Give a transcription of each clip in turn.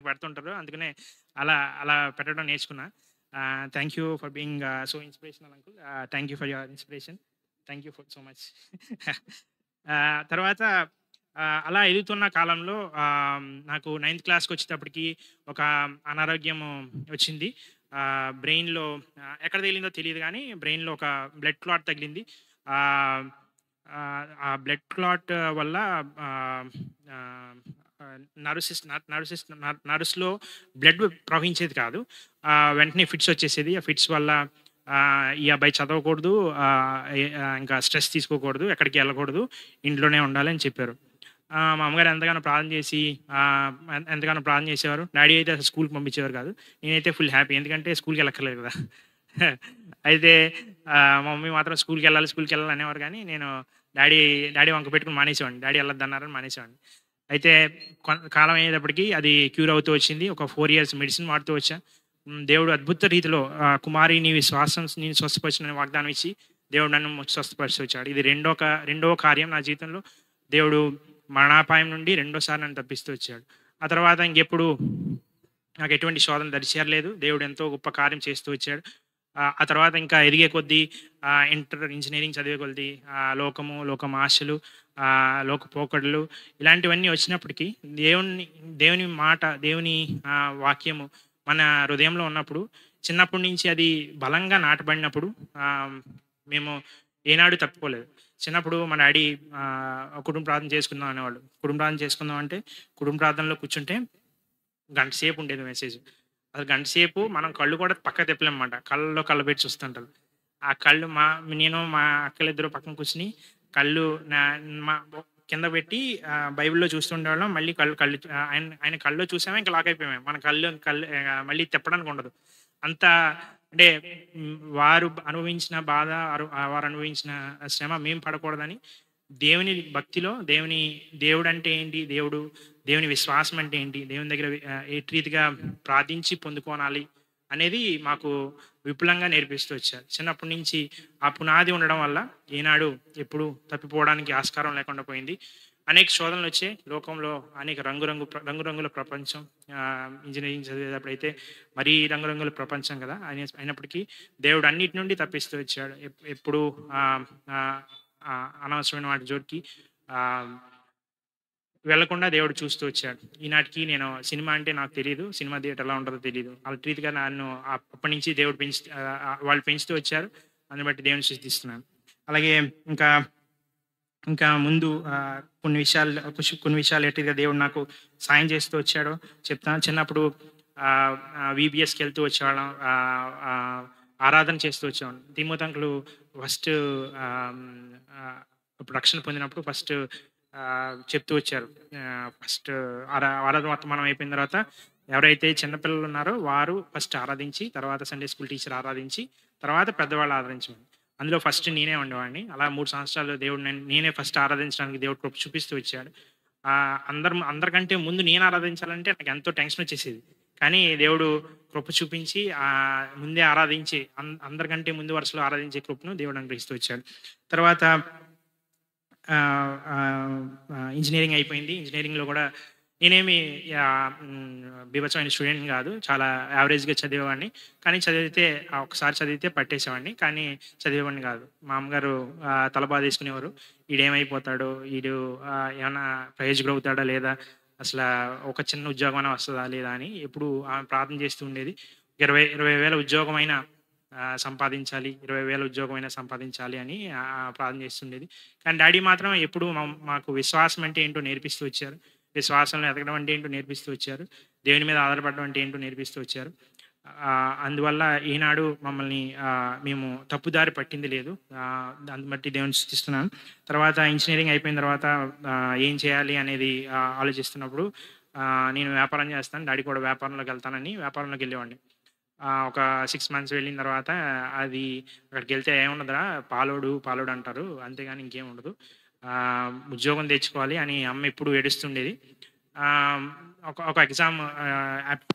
పెడుతుంటారు. అందుకనే అలా అలా పెట్టడం నేర్చుకున్నా. Thank you for being so inspirational uncle. Thank you for your inspiration. Thank you for so much. తర్వాత అలా ఎదుగుతున్న కాలంలో నాకు నైన్త్ క్లాస్‌కొచ్చేటప్పటికి ఒక అనారోగ్యము వచ్చింది. బ్రెయిన్‌లో ఎక్కడ తగిలిందో తెలీదు గానీ, బ్రెయిన్‌లో ఒక బ్లడ్ క్లాట్ తగిలింది. ఆహ్, ఆ బ్లడ్ క్లాట్ వల్ల ఆహ్, ఆహ్, నర్వ్స్‌లో బ్లడ్ ప్రవహించేది కాదు. వెంటనే ఫిట్స్ వచ్చేసేది. ఆ ఫిట్స్ వల్ల ఈ అబ్బాయి చదవకూడదు, ఇంకా స్ట్రెస్ తీసుకోకూడదు, ఎక్కడికి వెళ్ళకూడదు, ఇంట్లోనే ఉండాలని చెప్పారు. మా అమ్మగారు ఎంతగానో ప్రార్థన చేసి ఎంతగానో ప్రార్థన చేసేవారు. డ్యాడీ అయితే అసలు స్కూల్‌కి పంపించేవారు కాదు. నేనైతే ఫుల్ హ్యాపీ. ఎందుకంటే స్కూల్‌కి వెళ్ళక్కర్లేదు కదా! అయితే మా మమ్మీ మాత్రం స్కూల్‌కెళ్ళాలి అనేవారు గానీ, నేను డ్యాడీ డ్యాడీ వంక పెట్టుకొని మానేసేవాడిని. డ్యాడీ ఎళ్ళొద్దన్నారని మానేసేవాడిని. అయితే కాలం అయ్యేటప్పటికి అది క్యూర్ అవుతూ వచ్చింది. ఒక 4 ఇయర్స్ మెడిసిన్ వాడుతూ వచ్చా. దేవుడు అద్భుత రీతిలో కుమారి నీవి శ్వాసం నేను స్వస్థపరచునని వాగ్దానం ఇచ్చి, దేవుడు నన్ను స్వస్థపరుస్తూ వచ్చాడు. ఇది రెండవ కార్యం నా జీవితంలో. దేవుడు మరణాపాయం నుండి రెండోసారి నన్ను తప్పిస్తూ వచ్చాడు. ఆ తర్వాత ఇంకెప్పుడు నాకు ఎటువంటి శోధన దరి చేరలేదు. దేవుడు ఎంతో గొప్ప కార్యం చేస్తూ వచ్చాడు. ఆ తర్వాత ఇంకా ఎదిగే కొద్దీ ఇంజినీరింగ్ చదివే కొద్దీ లోకం ఆశలు, లోక పోకడలు ఇలాంటివన్నీ వచ్చినప్పటికీ దేవుని మాట, దేవుని వాక్యము మన హృదయంలో ఉన్నప్పుడు, చిన్నప్పటి నుంచి అది బలంగా నాటబడినప్పుడు మేము ఏనాడు తప్పిపోలేదు. చిన్నప్పుడు మా డ్యాడీ కుటుంబ ప్రార్థన చేసుకుందాం అనేవాళ్ళు. కుటుంబ ప్రార్థన చేసుకుందాం అంటే, కుటుంబ ప్రార్థనలో కూర్చుంటే గంట సేపు ఉండేది మెసేజ్. అసలు గంట సేపు మనం కళ్ళు కూడా పక్కకు తిప్పలేమన్నమాట. కళ్ళలో కళ్ళు పెట్టి చూస్తుంటారు. ఆ కళ్ళు నేను మా అక్కలిద్దరూ పక్కన కూర్చొని కళ్ళు నా మా కింద పెట్టి బైబిల్‌లో చూస్తుండేవాళ్ళం. మళ్ళీ కళ్ళు కళ్ళు ఆయన కళ్ళలో చూసామా ఇంక లాక్ అయిపోయామే. మన కళ్ళు కళ్ళు మళ్ళీ తిప్పడానికి ఉండదు. అంత అంటే వారు అనుభవించిన బాధ, వారు అనుభవించిన శ్రమ మేము పడకూడదని దేవుని భక్తిలో దేవుడంటే ఏంటి? దేవుని విశ్వాసం అంటే ఏంటి? దేవుని దగ్గర ఎట్టి రీతిగా ప్రార్థించి పొందుకోనాలి అనేది మాకు విపులంగా నేర్పిస్తూ వచ్చారు. చిన్నప్పటి నుంచి ఆ పునాది ఉండడం వల్ల ఏనాడు ఎప్పుడు తప్పిపోవడానికి ఆస్కారం లేకుండా పోయింది. అనేక శోధనలొచ్చాయి. లోకంలో అనేక రంగురంగుల ప్రపంచం. ఇంజినీరింగ్ చదివేటప్పుడైతే మరీ రంగురంగుల ప్రపంచం కదా! అయినప్పటికీ దేవుడు అన్నిటి నుండి తప్పిస్తూ వచ్చాడు. ఎప్పుడు ఆహ్, ఆహ్, అనవసరమైన వాటి జోలికి ఆహ్, వెళ్ళకుండా దేవుడు చూస్తూ వచ్చాడు. ఈనాటికి నేను సినిమా అంటే నాకు తెలీదు. సినిమా థియేటర్ ఎలా ఉంటదో తెలీదు. అలాంటి రీతిగా నన్ను అప్పటినుంచి దేవుడు వాళ్ళు పెంచుతూ వచ్చారు. అందుని బట్టి దేవుని స్తుతిస్తున్నాను. అలాగే ఇంకా, ఇంకా ముందు కొన్ని విషయాలు ఎట్టిగా దేవుడు నాకు సాయం చేస్తూ వచ్చాడో చెప్తాను. చిన్నప్పుడు వీబీఎస్‌కెళ్తూ వచ్చేవాళ్ళం. ఆరాధన చేస్తూ వచ్చేవాళ్ళం. తిమోతి అంకులు ఫస్ట్ ఆహ్, ఆహ్, రక్షణ పొందినప్పుడు చెప్తూ వచ్చారు. ఫస్ట్ ఆరాధన వర్తమానం అయిపోయిన తర్వాత ఎవరైతే చిన్న పిల్లలున్నారో వారు ఫస్ట్ ఆరాధించి, తర్వాత సండే స్కూల్ టీచర్ ఆరాధించి, తర్వాత పెద్దవాళ్ళు ఆరాధించమని. అందులో ఫస్ట్ నేనే ఉండేవాడిని. అలా 3 సంవత్సరాలు దేవుడు నేనే ఫస్ట్ ఆరాధించడానికి దేవుడు కృప చూపిస్తూ వచ్చాడు. అందరికంటే ముందు నేను ఆరాధించాలంటే నాకెంతో టెన్షనొచ్చేసేది. కానీ దేవుడు కృప చూపించి ముందే ఆరాధించి అందరికంటే ముందు వరుసలో ఆరాధించే కృపను దేవుడు అనుగ్రహిస్తూ వచ్చాడు. తర్వాత ఆహ్, ఆహ్, ఇంజినీరింగ్ అయిపోయింది. ఇంజినీరింగ్‌లో గూడా నేనేమి బీభత్సమైన స్టూడెంట్‌ని గాదు. చాలా యావరేజ్‌గా చదివేవాడిని. కానీ ఒకసారి చదివితే పట్టేసేవాడిని. కానీ చదివేవాడిని గాదు. మా అమ్మగారు తల బాధేసుకునేవారు. ఈడేమైపోతాడో, ఏమన్నా ప్రయోజకుడవుతాడా లేదా? ఒక చిన్న ఉద్యోగమన్నా వస్తదా లేదా? అని ఎప్పుడు ఆమె ప్రార్థన చేస్తూ ఉండేది. 20,000 ఉద్యోగమైనా సంపాదించాలి. 20,000 ఉద్యోగమైనా సంపాదించాలి అని ప్రార్థన చేస్తుండేది. కానీ డ్యాడీ మాత్రం ఎప్పుడు మాకు విశ్వాసం అంటే ఏంటో నేర్పిస్తూ వచ్చారు. విశ్వాసంలో ఎదగడం అంటే ఏంటో నేర్పిస్తూ వచ్చారు. దేవుని మీద ఆధారపడడం అంటే ఏంటో నేర్పిస్తూ వచ్చారు. అందువల్ల ఈనాడు మమ్మల్ని మేము తప్పుదారి పట్టింది లేదు. దాన్ని బట్టి దేవుని స్తుతిస్తున్నాను. తర్వాత ఇంజినీరింగ్ అయిపోయిన తర్వాత ఏం చేయాలి అనేది ఆలోచిస్తున్నప్పుడు నేను వ్యాపారం చేస్తాను. డ్యాడీ కూడా వ్యాపారంలోకెళ్తానని వ్యాపారంలోకెళ్ళేవాడిని. ఒక 6 మంత్స్ వెళ్ళిన తర్వాత అది అక్కడికెళ్తే ఏముండదురా పాలోడు అంటారు. అంతేగాని ఇంకేం ఉండదు. ఉద్యోగం తెచ్చుకోవాలి అని అమ్మ ఎప్పుడు ఏడుస్తుండేది. ఆహ్, ఒక ఎగ్జామ్ యాప్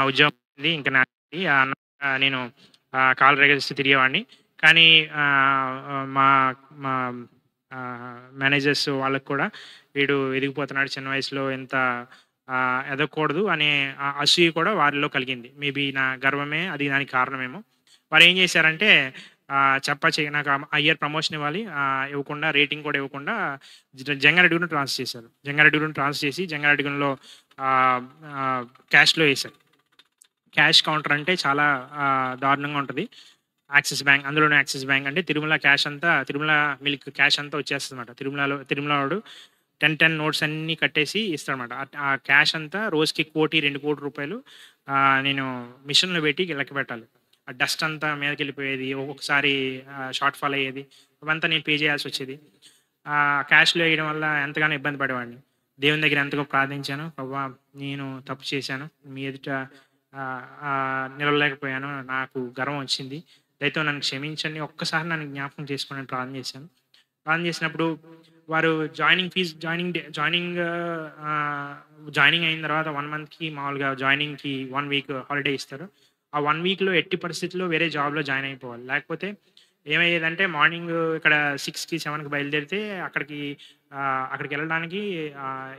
ఉద్యోగం ఉంది. ఇంక నాది నేను కాళ్ళు రెగేస్తూ తిరిగేవాడిని. కానీ మా మా మేనేజర్స్ వాళ్ళకి కూడా వీడు ఎదిగిపోతున్నాడు చిన్న వయసులో ఎంత ఎదగకూడదు అనే అసూయ కూడా వారిలో కలిగింది. మేబీ నా గర్వమే అది దానికి కారణమేమో. వారేం చేశారంటే నాకు ఆ ఇయర్ ప్రమోషన్ ఇవ్వాలి. ఇవ్వకుండా రేటింగ్ కూడా ఇవ్వకుండా జంగారెడ్డిగూడెం ట్రాన్స్‌ఫర్ చేశారు. జంగారెడ్డిగూడెం ట్రాన్స్‌ఫర్ చేసి జంగారెడ్డిగూడెంలో ఆహ్, ఆహ్, క్యాష్‌లో ఏశారు. క్యాష్ కౌంటర్ అంటే చాలా దారుణంగా ఉంటది. యాక్సిస్ బ్యాంక్ అందులోను యాక్సిస్ బ్యాంక్ అంటే తిరుమల క్యాష్ అంతా తిరుమల మిల్క్ క్యాష్ అంతా వచ్చేస్తదన్నమాట. తిరుమల వాడు 10 నోట్స్ అన్నీ కట్టేసి ఇస్తాడన్నమాట. ఆ క్యాష్ అంతా రోజుకి 1,00,00,000, 2,00,00,000 నేను మిషన్‌లో పెట్టి లెక్క పెట్టాలి. ఆ డస్ట్ అంతా మీదకెళ్ళిపోయేది. ఒక్కొక్కసారి షార్ట్ ఫాల్ అయ్యేది. అవంతా నేను పే చేయాల్సొచ్చేది. క్యాష్‌లో ఎయడం వల్ల ఎంతగానో ఇబ్బంది పడేవాడిని. దేవుని దగ్గర ఎంతగా ప్రార్థించాను. ప్రభువా! నేను తప్పు చేశాను. మీ ఎదుట నిలవలేకపోయాను. నాకు గర్వం వచ్చింది. దయతో నన్ను క్షమించండి. ఒక్కసారి నన్ను జ్ఞాపకం చేసుకోండి అని ప్రార్థన చేశాను. ప్రార్థన చేసినప్పుడు వారు జాయినింగ్ అయిన తర్వాత 1 మంత్‌కి మామూలుగా జాయినింగ్‌కి 1 వీక్ హాలిడే ఇస్తారు. ఆ 1 వీక్‌లో ఎట్టి పరిస్థితిలో వేరే జాబ్‌లో జాయిన్ అయిపోవాలి. లేకపోతే ఏమయ్యేదంటే మార్నింగ్ ఇక్కడ 6కి, 7కి బయలుదేరితే అక్కడికెళ్ళడానికి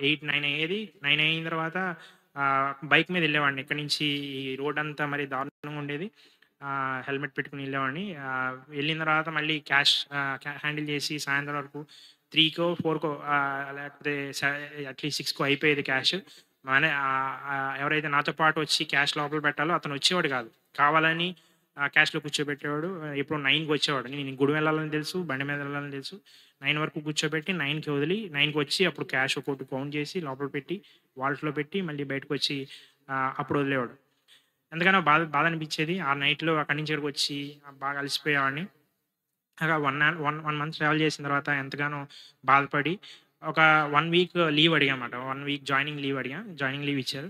8, 9 అయ్యేది. 9 అయిన తర్వాత బైక్ మీద ఎళ్ళేవాడిని. ఇక్కడి నుంచి ఈ రోడంతా మరి దారుణంగా ఉండేది. హెల్మెట్ పెట్టుకొని ఎళ్ళేవాడిని. ఎళ్ళిన తర్వాత మళ్ళీ క్యాష్ హ్యాండిల్ చేసి సాయంత్రం వరకు 3కో, 4కో లేకపోతే అట్‌లీస్ట్ 6కో అయిపోయేది క్యాష్. ఎవరైతే నాతో పాటు వచ్చి క్యాష్ లోపల పెట్టాలో అతను వచ్చేవాడు కాదు. కావాలని క్యాష్‌లో కూర్చోబెట్టేవాడు. ఎప్పుడో 9కి వచ్చేవాడు. నేను గుడి వెళ్ళాలని తెలుసు, బండి మీద వెళ్ళాలని తెలుసు. 9 వరకు కూర్చోబెట్టి 9కి వదిలి 9కి వచ్చి అప్పుడు క్యాష్ ఒక్కోటి కౌంట్ చేసి లోపల పెట్టి వాలెట్‌లో పెట్టి మళ్ళీ బయటకొచ్చి అప్పుడు వదిలేవాడు. ఎంతగానో బాధ అనిపించేది. ఆ నైట్‌లో అక్కడి నుంచి ఇక్కడికొచ్చి బాగా అలసిపోయేవాడిని. అలా 1 మంత్ ట్రావెల్ చేసిన తర్వాత ఎంతగానో బాధపడి ఒక 1 వీక్ లీవ్ అడిగామాట. 1 వీక్ జాయినింగ్ లీవ్ అడిగా. జాయినింగ్ లీవ్ ఇచ్చారు.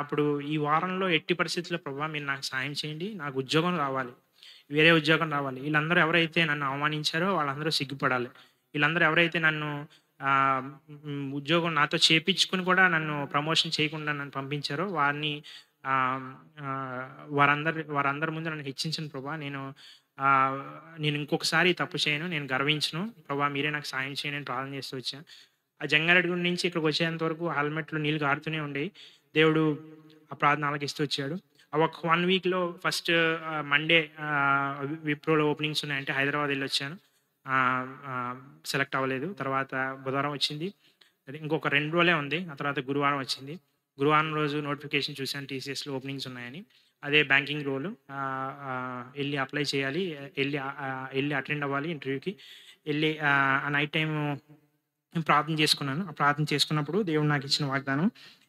అప్పుడు ఈ వారంలో ఎట్టి పరిస్థితుల్లో ప్రభువా! మీరు నాకు సాయం చేయండి. నాకు ఉద్యోగం రావాలి. వేరే ఉద్యోగం రావాలి. ఈళ్ళందరూ ఎవరైతే నన్ను అవమానించారో వాళ్ళందరూ సిగ్గుపడాలి. ఈళ్ళందరూ ఎవరైతే నన్ను ఉద్యోగం నాతో చేపిచ్చుకొని కూడా నన్ను ప్రమోషన్ చేయకుండా నన్ను పంపించారో వారిని ఆహ్, ఆహ్, వారందరి ముందు నన్ను హెచ్చించండి ప్రభా! ఆహ్, నేను ఇంకొకసారి ఈ తప్పు చేయను. నేను గర్వించను. ప్రభా! మీరే నాకు సాయం చేయండి అని ప్రార్థన చేస్తూ వచ్చా. ఆ జంగారెడ్డిగూడెం నుంచి ఇక్కడికొచ్చేంత వరకు హెల్మెట్‌లో నీళ్ళు కారుతూనే ఉండేయి. దేవుడు ఆ ప్రార్థన ఆలకిస్తూ వచ్చాడు. ఆ ఒక 1 వీక్‌లో ఫస్ట్ మండే విప్రోలో ఓపెనింగ్స్ ఉన్నాయంటే హైదరాబాద్ ఎళ్ళొచ్చాను. ఆహ్, ఆహ్, సెలెక్ట్ అవ్వలేదు. తర్వాత బుధవారం వచ్చింది. అది ఇంకొక 2 రోజులే ఉంది. ఆ తర్వాత గురువారం వచ్చింది. గురువారం రోజు నోటిఫికేషన్ చూసాను టీసీఎస్‌లో ఓపెనింగ్స్ ఉన్నాయని. అదే బ్యాంకింగ్ రోల్. ఎళ్లి అప్లై చేయాలి. ఎళ్లి అటెండ్ అవ్వాలి ఇంటర్వ్యూకి. ఆ నైట్ టైము ప్రార్థన చేసుకున్నాను. ఆ ప్రార్థన చేసుకున్నప్పుడు దేవుడు నాకిచ్చిన వాగ్దానం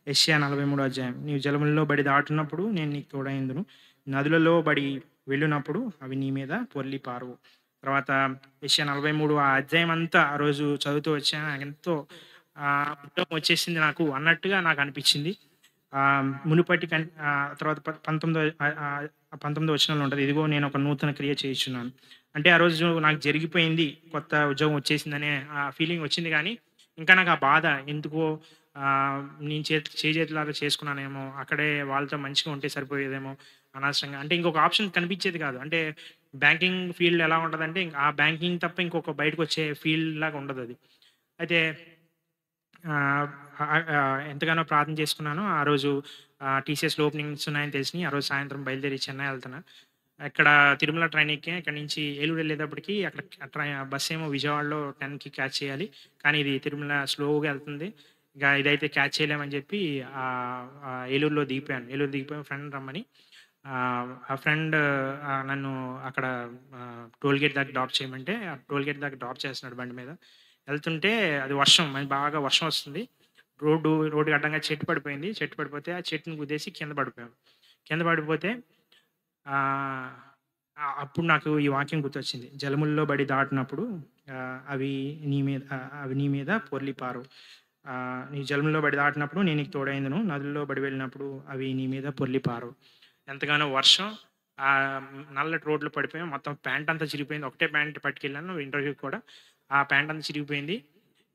యెషయా 43 అధ్యాయం. "నీవు జలములలో బడి దాటునప్పుడు నేను నీకు తోడైందును. నదులలో బడి వెళ్ళునప్పుడు అవి నీ మీద పొర్లి పారవు." తర్వాత యెషయా 43 ఆ అధ్యాయం అంతా ఆ రోజు చదువుతూ వచ్చాను. నాకెంతో ఉద్యోగం వచ్చేసింది నాకు అన్నట్టుగా నాకనిపిచ్చింది. తర్వాత 19 వచనంలో ఉంటది. "ఇదిగో నేను ఒక నూతన క్రియ చేయుచున్నాను." అంటే ఆ రోజు నాకు జరిగిపోయింది. కొత్త ఉద్యోగం వచ్చేసిందనే ఫీలింగ్ వచ్చింది గానీ, ఇంకా నాకు ఆ బాధ ఎందుకో నేను చేజేతులారా చేసుకున్నానేమో, అక్కడే వాళ్ళతో మంచిగా ఉంటే సరిపోయేదేమో అనవసరంగా అంటే ఇంకొక ఆప్షన్ కనిపించేది కాదు. అంటే బ్యాంకింగ్ ఫీల్డ్ ఎలా ఉంటదంటే, ఆ బ్యాంకింగ్ తప్ప ఇంకొక బయటకొచ్చే ఫీల్డ్ లాగా ఉండదది. అయితే ఆహ్, ఎంతగానో ప్రార్థన చేసుకున్నాను. ఆ రోజు టీసీఎస్‌లో ఓపెనింగ్స్ ఉన్నాయని తెలిసినియి. ఆ రోజు సాయంత్రం బయలుదేరి చెన్నై ఎళ్తున్నా. ఇక్కడ తిరుమల ట్రైన్ ఎక్కా. ఇక్కడి నుంచి ఏలూరు ఎళ్ళేటప్పటికి అక్కడ బస్సేమో విజయవాడలో 10కి క్యాచ్ చేయాలి. కానీ ఇది తిరుమల స్లోగా ఎళ్తుంది. ఇక ఇదైతే క్యాచ్ చేయలేమని చెప్పి ఏలూరులో దిగిపోయాను. ఏలూరు దిగిపోయి ఫ్రెండ్‌ని రమ్మని ఆ ఫ్రెండ్ నన్ను అక్కడ టోల్ గేట్ దాకా డ్రాప్ చేయమంటే, ఆ టోల్ గేట్ దాకా డ్రాప్ చేస్తున్నాడు బండి మీద. ఎళ్తుంటే అది వర్షం. బాగా వర్షం వస్తుంది. రోడ్డుకి అడ్డంగా చెట్టు పడిపోయింది. చెట్టు పడిపోతే ఆ చెట్టుని గుద్దేసి కింద పడిపోయాం. కింద పడిపోతే ఆహ్, అప్పుడు నాకు ఈ వాక్యం గుర్తొచ్చింది. జలముల్లో బడి దాటినప్పుడు అవి నీ మీద పొర్లి పారవు. నీ జలములో బడి దాటినప్పుడు నేను నీకు తోడైందును. నదుల్లో బడి వెళ్ళినప్పుడు అవి నీ మీద పొర్లి పారవు. ఎంతగానో వర్షం నల్లటి రోడ్‌లో పడిపోయాం. మొత్తం ప్యాంట్ అంతా చిరిగిపోయింది. ఒకటే ప్యాంట్ పట్టుకెళ్ళాను ఇంటర్వ్యూకి కూడా. ఆ ప్యాంట్ అంతా చిరిగిపోయింది.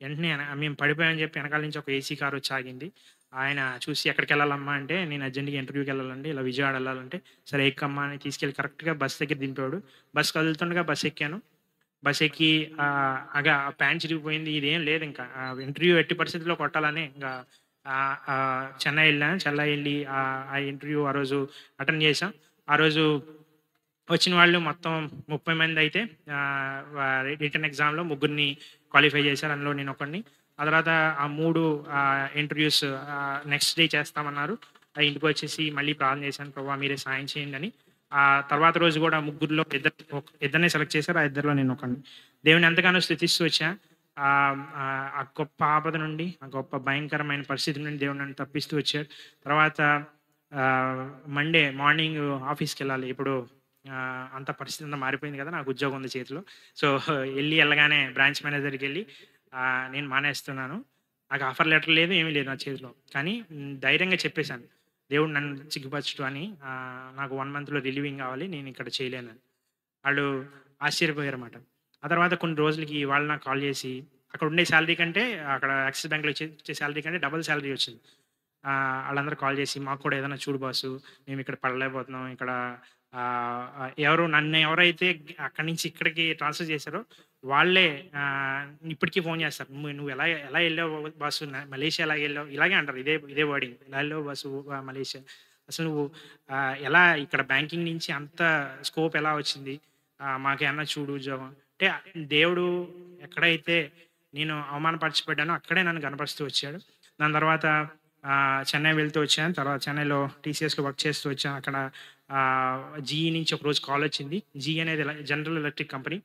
వెంటనే మేము పడిపోయామని చెప్పి వెనకాల నుంచి ఒక ఏసీ కార్ వచ్చి ఆగింది. ఆయన చూసి "ఎక్కడికెళ్ళాలమ్మా" అంటే, "నేను అర్జెంట్‌గా ఇంటర్వ్యూకెళ్ళాలండి. ఇలా విజయవాడ ఎళ్ళాలంటే" "సరే ఎక్కమ్మా" అని తీసుకెళ్ళి కరెక్ట్‌గా బస్ దగ్గర దింపాడు. బస్ కదులుతుండగా బస్సెక్కాను. బస్సెక్కి ప్యాంట్ చిరిగిపోయింది. ఇదేం లేదింక. ఇంటర్వ్యూ ఎట్టి పరిస్థితిలో కొట్టాలని ఇంగా చెన్నై ఎళ్ళాను. చెన్నై ఎళ్లి ఆ ఇంటర్వ్యూ ఆ రోజు అటెండ్ చేశాం. ఆ రోజు వచ్చిన వాళ్ళు మొత్తం 30 మందైతే ఆహ్, వ రిటన్ ఎగ్జామ్‌లో ముగ్గురిని క్వాలిఫై చేశారు. అందులో నేనొకడిని. ఆ తర్వాత ఆ 3 ఇంటర్వ్యూస్ నెక్స్ట్ డే చేస్తామన్నారు. ఇంటికొచ్చేసి మళ్ళీ ప్రార్థన చేశాను. ప్రభువా మీరే సాయం చేయండని. ఆ తర్వాత రోజు గూడా ముగ్గురిలో ఇద్దరినే సెలెక్ట్ చేశారు. ఆ ఇద్దరిలో నేనొకడిని. దేవుడిని ఎంతగానో స్తుతిస్తూ వచ్చా. ఆ గొప్ప ఆపద నుండి, ఆ గొప్ప భయంకరమైన పరిస్థితి నుండి దేవుడు నన్ను తప్పిస్తూ వచ్చాడు. తర్వాత ఆహ్, మండే మార్నింగ్ ఆఫీస్‌కెళ్ళాలి. ఇప్పుడు అంతా పరిస్థితి అంతా మారిపోయింది కదా! నాకు ఉద్యోగం ఉంది చేతిలో. సో, ఎళ్ళగానే బ్రాంచ్ మేనేజర్ దగ్గరికెళ్ళి నేను మానేస్తున్నాను. నాకు ఆఫర్ లెటర్ లేదు, ఏమీ లేదు నా చేతిలో. కానీ ధైర్యంగా చెప్పేసాను. దేవుడు నన్ను సిగ్గుపరచడు అని. నాకు 1 మంత్‌లో రిలీవింగ్ కావాలి. నేనిక్కడ చేయలేనని. ఆళ్ళు ఆశ్చర్యపోయారన్నమాట. ఆ తర్వాత కొన్ని రోజులకి వాళ్ళు నాకు కాల్ చేసి, అక్కడ ఉండే సాలరీ కంటే అక్కడ యాక్సిస్ బ్యాంక్‌లో ఇచ్చే సాలరీ కంటే డబుల్ సాలరీ వచ్చింది. ఆళ్ళందరూ కాల్ చేసి, "మాకు కూడా ఏదైనా చూడు బాసు. మేమిక్కడ పడలేకపోతున్నాం. ఇక్కడ నన్ను ఎవరైతే అక్కడి నుంచి ఇక్కడికి ట్రాన్స్‌ఫర్ చేశారో వాళ్ళే ఆహ్, ఇప్పటికి ఫోను చేస్తారు. నువ్వు ఎలా ఎలా ఎళ్ళావు బాసు మలేషియా ఎలాగెళ్ళావు?" ఇలాగే అంటారు. ఇదే ఇదే వర్డింగ్. "ఎలా ఎళ్ళావు బాసు మలేషియా? అసలు నువ్వు ఎలా ఇక్కడ బ్యాంకింగ్ నుంచి అంత స్కోప్ ఎలా వచ్చింది? మాకేమన్నా చూడు ఉద్యోగం." అంటే దేవుడు ఎక్కడైతే నేను అవమానపరచబడ్డానో అక్కడే నన్ను గనపరుస్తూ వచ్చాడు. దాని తర్వాత చెన్నై వెళ్తూ వచ్చాను. తర్వాత చెన్నైలో టీసీఎస్‌లో వర్క్ చేస్తూ వచ్చాను. అక్కడ జీఈ నుంచి ఒకరోజు కాలొచ్చింది. జీఈ అనేది జనరల్ ఎలక్ట్రిక్ కంపెనీ.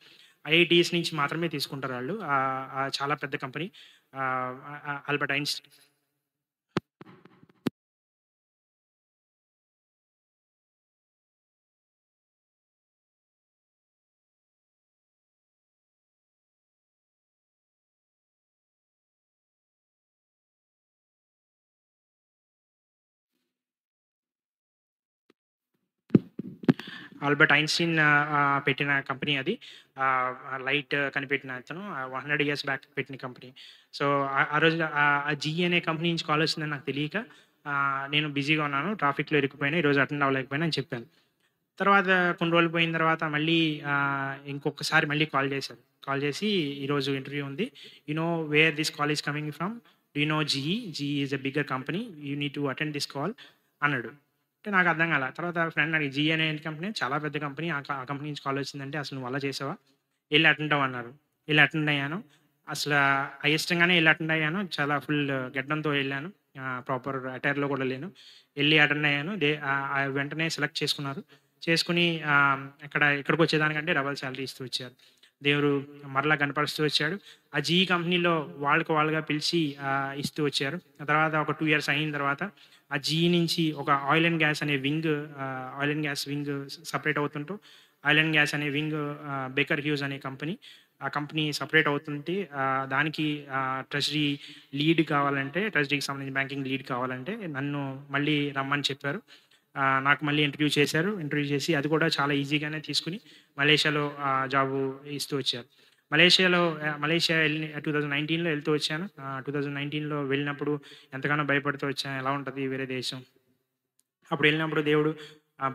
ఐఐటీస్ నుంచి మాత్రమే తీసుకుంటారాళ్ళు. చాలా పెద్ద కంపెనీ. ఆహ్, ఆల్బర్ట్ ఐన్‌స్టీన్ పెట్టిన కంపెనీ అది. లైట్ కనిపెట్టిన అతను 100 ఇయర్స్ బ్యాక్ పెట్టిన కంపెనీ. సో, ఆ రోజు ఆ జీఈ అనే కంపెనీ నుంచి కాలొచ్చిందని నాకు తెలియక నేను బిజీగా ఉన్నాను. ట్రాఫిక్‌లో ఇరుక్కుపోయాను. ఈరోజు అటెండ్ అవ్వలేకపోయాను అని చెప్పాను. తర్వాత కొన్ని రోజులు పోయిన తర్వాత మళ్ళీ ఇంకొకసారి మళ్ళీ కాల్ చేశారు. కాల్ చేసి, "ఈరోజు ఇంటర్వ్యూ ఉంది. You know where this call is coming from? Do you know GE? GE is a bigger company. You need to attend this call" అన్నాడు. అంటే నాకు అర్థం కాల. తర్వాత ఫ్రెండ్ అడిగి, "జీఈ అనే కంపెనీ చాలా పెద్ద కంపెనీ. ఆ కంపెనీ నుంచి కాల్ వచ్చిందంటే అసలు నువ్వు అలా చేసావా? ఎళ్లి అటెండ్ అవ్వు" అన్నారు. ఎళ్లి అటెండ్ అయ్యాను. అసల అయిష్టంగానే ఎళ్లి అటెండ్ అయ్యాను. చాలా ఫుల్ గెడ్డంతో ఎళ్ళాను. ప్రాపర్ అటైర్‌లో కూడా లేను. ఎళ్లి అటెండ్ అయ్యాను. వెంటనే సెలెక్ట్ చేసుకున్నారు. చేసుకొని ఇక్కడికొచ్చేదానికంటే డబుల్ సాలరీ ఇస్తూ వచ్చారు. దేవుడు మరలా కనపరుస్తూ వచ్చాడు. ఆ జీఈ కంపెనీలో వాళ్ళకి వాళ్ళుగా పిలిచి ఇస్తూ వచ్చారు. ఆ తర్వాత ఒక 2 ఇయర్స్ అయిన తర్వాత ఆ జీఈ నుంచి ఒక ఆయిల్ అండ్ గ్యాస్ అనే oil and gas wing separate అవుతుంటూ ఆయిల్ అండ్ గ్యాస్ అనే బేకర్ హ్యూజ్ అనే కంపెనీ. ఆ కంపెనీ సెపరేట్ అవుతుంటే దానికి ట్రెజరీకి సంబంధించిన బ్యాంకింగ్ లీడ్ కావాలంటే నన్ను మళ్ళీ రమ్మని చెప్పారు. నాకు మళ్ళీ ఇంటర్వ్యూ చేశారు. ఇంటర్వ్యూ చేసి అది కూడా చాలా ఈజీగానే తీసుకొని మలేషియాలో జాబు ఇస్తూ వచ్చారు. మలేషియా 2019లో ఎళ్తూ వచ్చాను. 2019లో వెళ్ళినప్పుడు ఎంతగానో భయపడుతూ వచ్చాను. ఎలా ఉంటది వేరే దేశం. అప్పుడెళ్ళినప్పుడు దేవుడు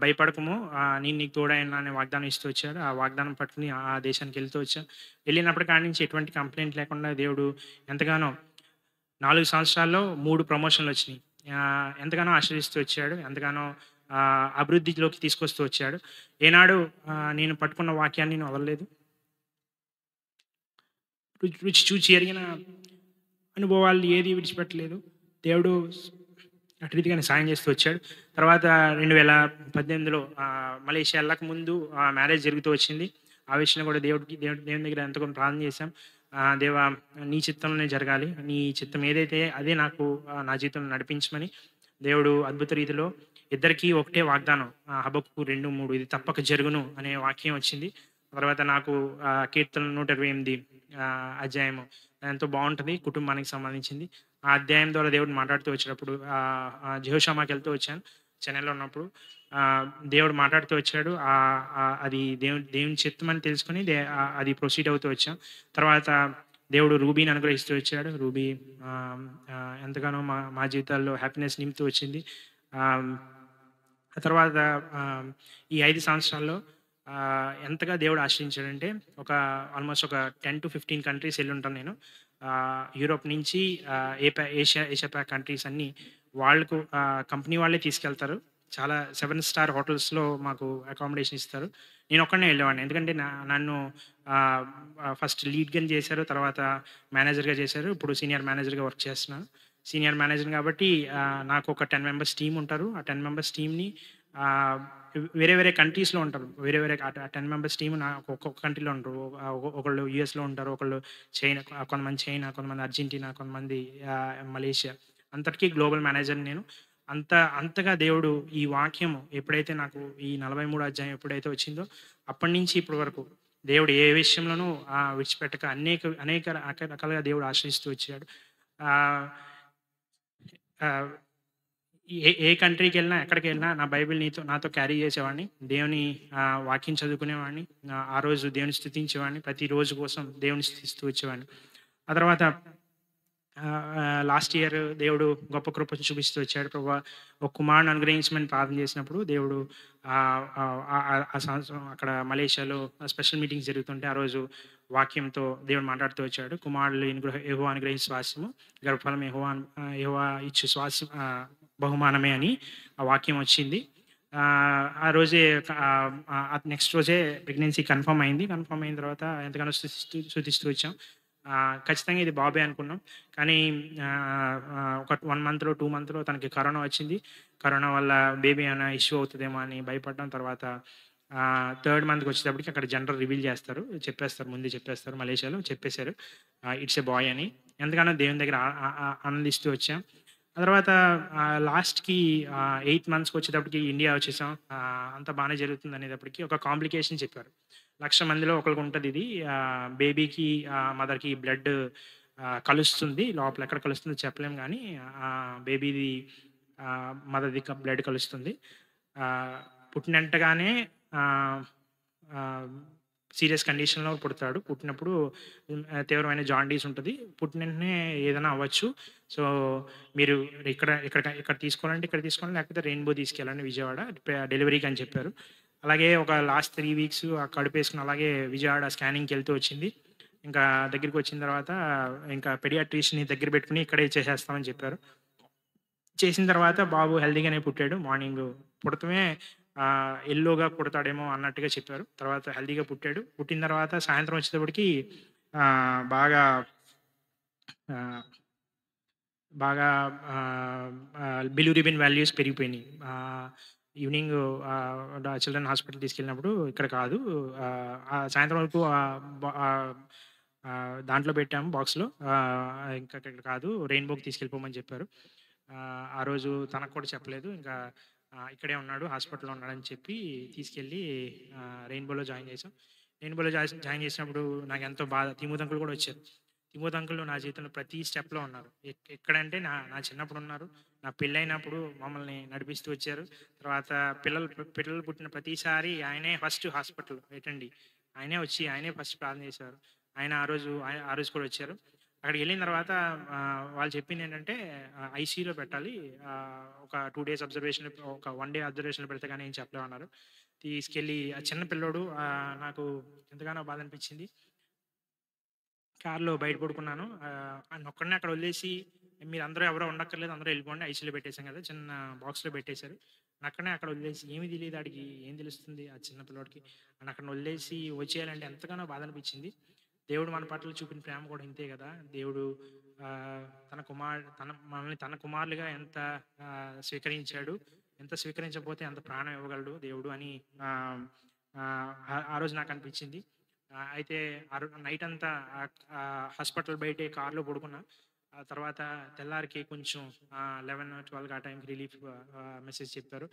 భయపడకము నేను నీకు తోడై అనే వాగ్దానం ఇస్తూ వచ్చాడు. ఆ వాగ్దానం పట్టుకొని ఆ దేశానికెళ్తూ వచ్చాం. వెళ్ళినప్పటి కాడి నుంచి ఎటువంటి కంప్లెయింట్ లేకుండా దేవుడు ఎంతగానో 4 సంవత్సరాల్లో 3 ప్రమోషన్‌లొచ్చినియి. ఎంతగానో ఆశీర్వదిస్తూ వచ్చాడు. ఎంతగానో అభివృద్ధిలోకి తీసుకొస్తూ వచ్చాడు. ఏనాడు నేను పట్టుకున్న వాక్యాన్ని నేను వదలలేదు. రుచి చూచి ఎరిగిన అనుభవాలు ఏది విడిచిపెట్టలేదు. దేవుడు అటు రీతిగానే సాయం చేస్తూ వచ్చాడు. తర్వాత 2018లో మలేషియా ఎళ్ళకముందు మ్యారేజ్ జరుగుతూ వచ్చింది. ఆ విషయంలో కూడా దేవుని దగ్గర ఎంతగానో ప్రార్థన చేశాం. దేవా నీ చిత్తంలోనే జరగాలి. నీ చిత్తం ఏదైతే అదే నాకు నా జీవితంలో నడిపించమని దేవుడు అద్భుత రీతిలో ఇద్దరికీ ఒకటే వాగ్దానం. హబక్కు 2, 3 ఇది తప్పక జరుగును అనే వాక్యం వచ్చింది. తర్వాత నాకు కీర్తనలు 128 అధ్యాయము ఎంతో బావుంటది. కుటుంబానికి సంబంధించింది. ఆ అధ్యాయం ద్వారా దేవుడు మాట్లాడుతూ వచ్చేటప్పుడు జెహోషామాకెళ్తూ వచ్చాను. చెన్నైలో ఉన్నప్పుడు దేవుడు మాట్లాడుతూ వచ్చాడు. అది దేవుని చిత్తమని తెలుసుకొని అది ప్రొసీడ్ అవుతూ వచ్చాం. తర్వాత దేవుడు రూబీని అనుగ్రహిస్తూ వచ్చాడు. రూబీ ఎంతగానో మా మా జీవితాల్లో హ్యాపీనెస్ నింపుతూ వచ్చింది. ఆహ్, ఆ తర్వాత ఆహ్, ఈ 5 సంవత్సరాల్లో ఎంతగా దేవుడు ఆశ్రయించాడంటే, ఒక ఆల్మోస్ట్ ఒక 10-15 కంట్రీస్ ఎళ్ళుంటాను నేను. యూరోప్ నుంచి ఏషియా పాక్ కంట్రీస్ అన్నీ వాళ్ళకు కంపెనీ వాళ్ళే తీసుకెళ్తారు. చాలా 7 స్టార్ హోటల్స్‌లో మాకు అకామిడేషన్ ఇస్తారు. నేనొక్కడినే ఎళ్ళేవాడిని. ఎందుకంటే నన్ను ఆహ్, ఫస్ట్ లీడ్‌గాని చేశారు. తర్వాత మేనేజర్‌గా చేశారు. ఇప్పుడు సీనియర్ మేనేజర్‌గా వర్క్ చేస్తున్నాను. సీనియర్ మేనేజర్‌ని కాబట్టి నాకు ఒక 10 మెంబర్స్ టీమ్ ఉంటారు. ఆ 10 మెంబర్స్ టీమ్‌ని ఆహ్, వేరే వేరే కంట్రీస్‌లో ఉంటారు. వేరే వేరే 10 మెంబర్స్ టీమ్ ఒక్కొక్క కంట్రీలో ఉండరు. ఒకళ్ళు యూఎస్‌లో ఉంటారు. ఒకళ్ళు చైనా, కొంతమంది చైనా, కొంతమంది అర్జెంటీనా, కొంతమంది మలేషియా. అంతటికి గ్లోబల్ మేనేజర్‌ని నేను. అంతగా దేవుడు ఈ వాక్యం ఎప్పుడైతే నాకు ఈ 43 అధ్యాయం ఎప్పుడైతే వచ్చిందో, అప్పటినుంచి ఇప్పటి వరకు దేవుడు ఏ విషయంలోనూ విడిచిపెట్టక అనేక రకాలుగా దేవుడు ఆశ్రయిస్తూ వచ్చాడు. ఆహ్, ఆహ్, ఏ ఏ కంట్రీకెళ్ళినా, ఎక్కడికెళ్ళినా నా బైబిల్ నాతో క్యారీ చేసేవాడిని. దేవుని వాక్యం చదువుకునేవాడిని. ఆ రోజు దేవుని స్తుతించేవాడిని. ప్రతి రోజు కోసం దేవుని స్తుతిస్తూ వచ్చేవాడిని. ఆ తర్వాత లాస్ట్ ఇయర్ దేవుడు గొప్ప కృప చూపిస్తూ వచ్చాడు. ప్రభువా, ఒక కుమారుడిని అనుగ్రహించమని ప్రార్థన చేసినప్పుడు దేవుడు ఆ సంవత్సరం అక్కడ మలేషియాలో స్పెషల్ మీటింగ్స్ జరుగుతుంటే ఆ రోజు వాక్యంతో దేవుడు మాట్లాడుతూ వచ్చాడు. కుమారులు యెహోవా అనుగ్రహించు స్వాస్యము, గర్భఫలం యెహోవా ఇచ్చు స్వాస్యం బహుమానమే అని ఆ వాక్యం వచ్చింది. ఆ రోజే నెక్స్ట్ రోజే ప్రెగ్నెన్సీ కన్ఫర్మ్ అయింది. కన్ఫర్మ్ అయిన తర్వాత ఎంతగానో స్తుతిస్తూ వచ్చాం. ఖచ్చితంగా ఇది బాబే అనుకున్నాం. కానీ ఒక 1 మంత్‌లో, 2 మంత్‌లో తనకి కరోనా వచ్చింది. కరోనా వల్ల బేబీ ఏమైనా ఇష్యూ అవుతదేమో అని భయపడ్డాం. తర్వాత థర్డ్ మంత్‌కొచ్చేటప్పటికి అక్కడ జెండర్ రివీల్ చేస్తారు. చెప్పేస్తారు. ముందే చెప్పేస్తారు మలేషియాలో. చెప్పేసారు. ఇట్స్ ఎ బాయ్ అని. ఎంతగానో దేవుని దగ్గర ఆ ఆ ఆ ఆనందిస్తూ వచ్చాం. ఆ తర్వాత లాస్ట్‌కి 8 మంత్స్‌కొచ్చేటప్పటికి ఇండియా వచ్చేసాం. అంతా బానే జరుగుతుందనేటప్పటికి ఒక కాంప్లికేషన్ చెప్పారు. 1,00,000 మందిలో ఒకళ్ళకుంటదిది. బేబీకి మదర్‌కి బ్లడ్ కలుస్తుంది. లోపల ఎక్కడ కలుస్తుందో చెప్పలేం గానీ, బేబీది మదర్‌ది బ్లడ్ కలుస్తుంది. ఆహ్, పుట్టినంటగానే ఆహ్, ఆహ్, సీరియస్ కండిషన్‌లో పుడతాడు. పుట్టినప్పుడు తీవ్రమైన జాండీస్ ఉంటది. పుట్టిన వెంటనే ఏదైనా అవ్వచ్చు. సో, మీరు ఇక్కడ తీసుకోవాలంటే ఇక్కడ తీసుకోవాలి. లేకపోతే రెయిన్‌బో తీసుకెళ్ళండి విజయవాడ డెలివరీకి అని చెప్పారు. అలాగే ఒక లాస్ట్ 3 వీక్స్ ఆ కడుపేసుకొని అలాగే విజయవాడ స్కానింగ్‌కెళ్తూ వచ్చింది. ఇంకా దగ్గరికొచ్చిన తర్వాత ఇంకా పెడియాట్రిషియన్‌ని దగ్గర పెట్టుకొని ఇక్కడే చేసేస్తామని చెప్పారు. చేసిన తర్వాత బాబు హెల్తీగానే పుట్టాడు. మార్నింగు పుడతమే యెల్లోగా పుడతాడేమో అన్నట్టుగా చెప్పారు. తర్వాత హెల్తీగా పుట్టాడు. పుట్టిన తర్వాత సాయంత్రం వచ్చేటప్పటికి బాగా ఆహ్, బాగా బిలీరూబిన్ వాల్యూస్ పెరిగిపోయినియి. ఈవినింగు చిల్డ్రన్ హాస్పిటల్ తీసుకెళ్ళినప్పుడు ఇక్కడ కాదు, సాయంత్రం వరకు దాంట్లో పెట్టాము బాక్స్‌లో. ఇంకా ఇక్కడ కాదు, రెయిన్‌బోకి తీసుకెళ్ళిపోమని చెప్పారు. ఆ రోజు తనకు కూడా చెప్పలేదు. ఇంకా ఇక్కడే ఉన్నాడు, హాస్పిటల్‌లో ఉన్నాడని చెప్పి తీసుకెళ్ళి రెయిన్‌బోలో జాయిన్ చేసాం. రెయిన్‌బోలో జాయిన్ చేసినప్పుడు నాకెంతో బాధ. తిమోతి అంకుల్ కూడా వచ్చారు. తిమోతి అంకుల్ నా జీవితంలో ప్రతి స్టెప్‌లో ఉన్నారు. ఎక్కడంటే నా నా చిన్నప్పుడున్నారు. నా పెళ్ళైనప్పుడు మమ్మల్ని నడిపిస్తూ వచ్చారు. తర్వాత పిల్లలు పుట్టిన ప్రతిసారి ఆయనే ఫస్ట్ హాస్పిటల్ ఎటెండి. ఆయనే ఫస్ట్ ప్రార్థన చేసేవారు. ఆయన ఆ రోజు కూడా వచ్చారు. అక్కడికెళ్ళిన తర్వాత వాళ్ళు చెప్పిందేంటంటే ఐసీయూలో పెట్టాలి. ఒక 2 డేస్ అబ్జర్వేషన్, ఒక 1 డే అబ్జర్వేషన్‌లో పెడితే గాని ఏం చెప్పలేమన్నారు. తీసుకెళ్ళి ఆ చిన్న పిల్లోడు, నాకు ఎంతగానో బాధనిపించింది. కార్‌లో బయట పడుకున్నాను. ఆడినొక్కడినే అక్కడ వదిలేసి, మీరందరూ ఎవరో ఉండక్కర్లేదు, అందరూ ఎళ్ళిపోండి. ఐసీయూలో పెట్టేసాం కదా! చిన్న బాక్స్‌లో పెట్టేశారు. నన్నక్కడనే అక్కడ వదిలేసి, ఏమి తెలీదు ఆడికి, ఏం తెలుస్తుంది ఆ చిన్న పిల్లోడికి. నన్నక్కడ వదిలేసి వచ్చేయాలంటే ఎంతగానో బాధనిపించింది. దేవుడు మన పట్ల చూపిన ప్రేమ కూడా ఇంతే గదా! దేవుడు మనల్ని తన కుమారులుగా ఎంత స్వీకరించాడు. ఎంత స్వీకరించకపోతే ఎంత ప్రాణం ఇవ్వగలడు దేవుడు అని ఆహ్, ఆహ్, ఆ రోజు నాకనిపించింది. అయితే నైటంతా హాస్పిటల్ బయటే కార్‌లో పడుకున్నా. ఆ తర్వాత తెల్లారికి కొంచెం 11, 12 ఆ టైంకి రిలీఫ్ మెసేజ్ చెప్పారు.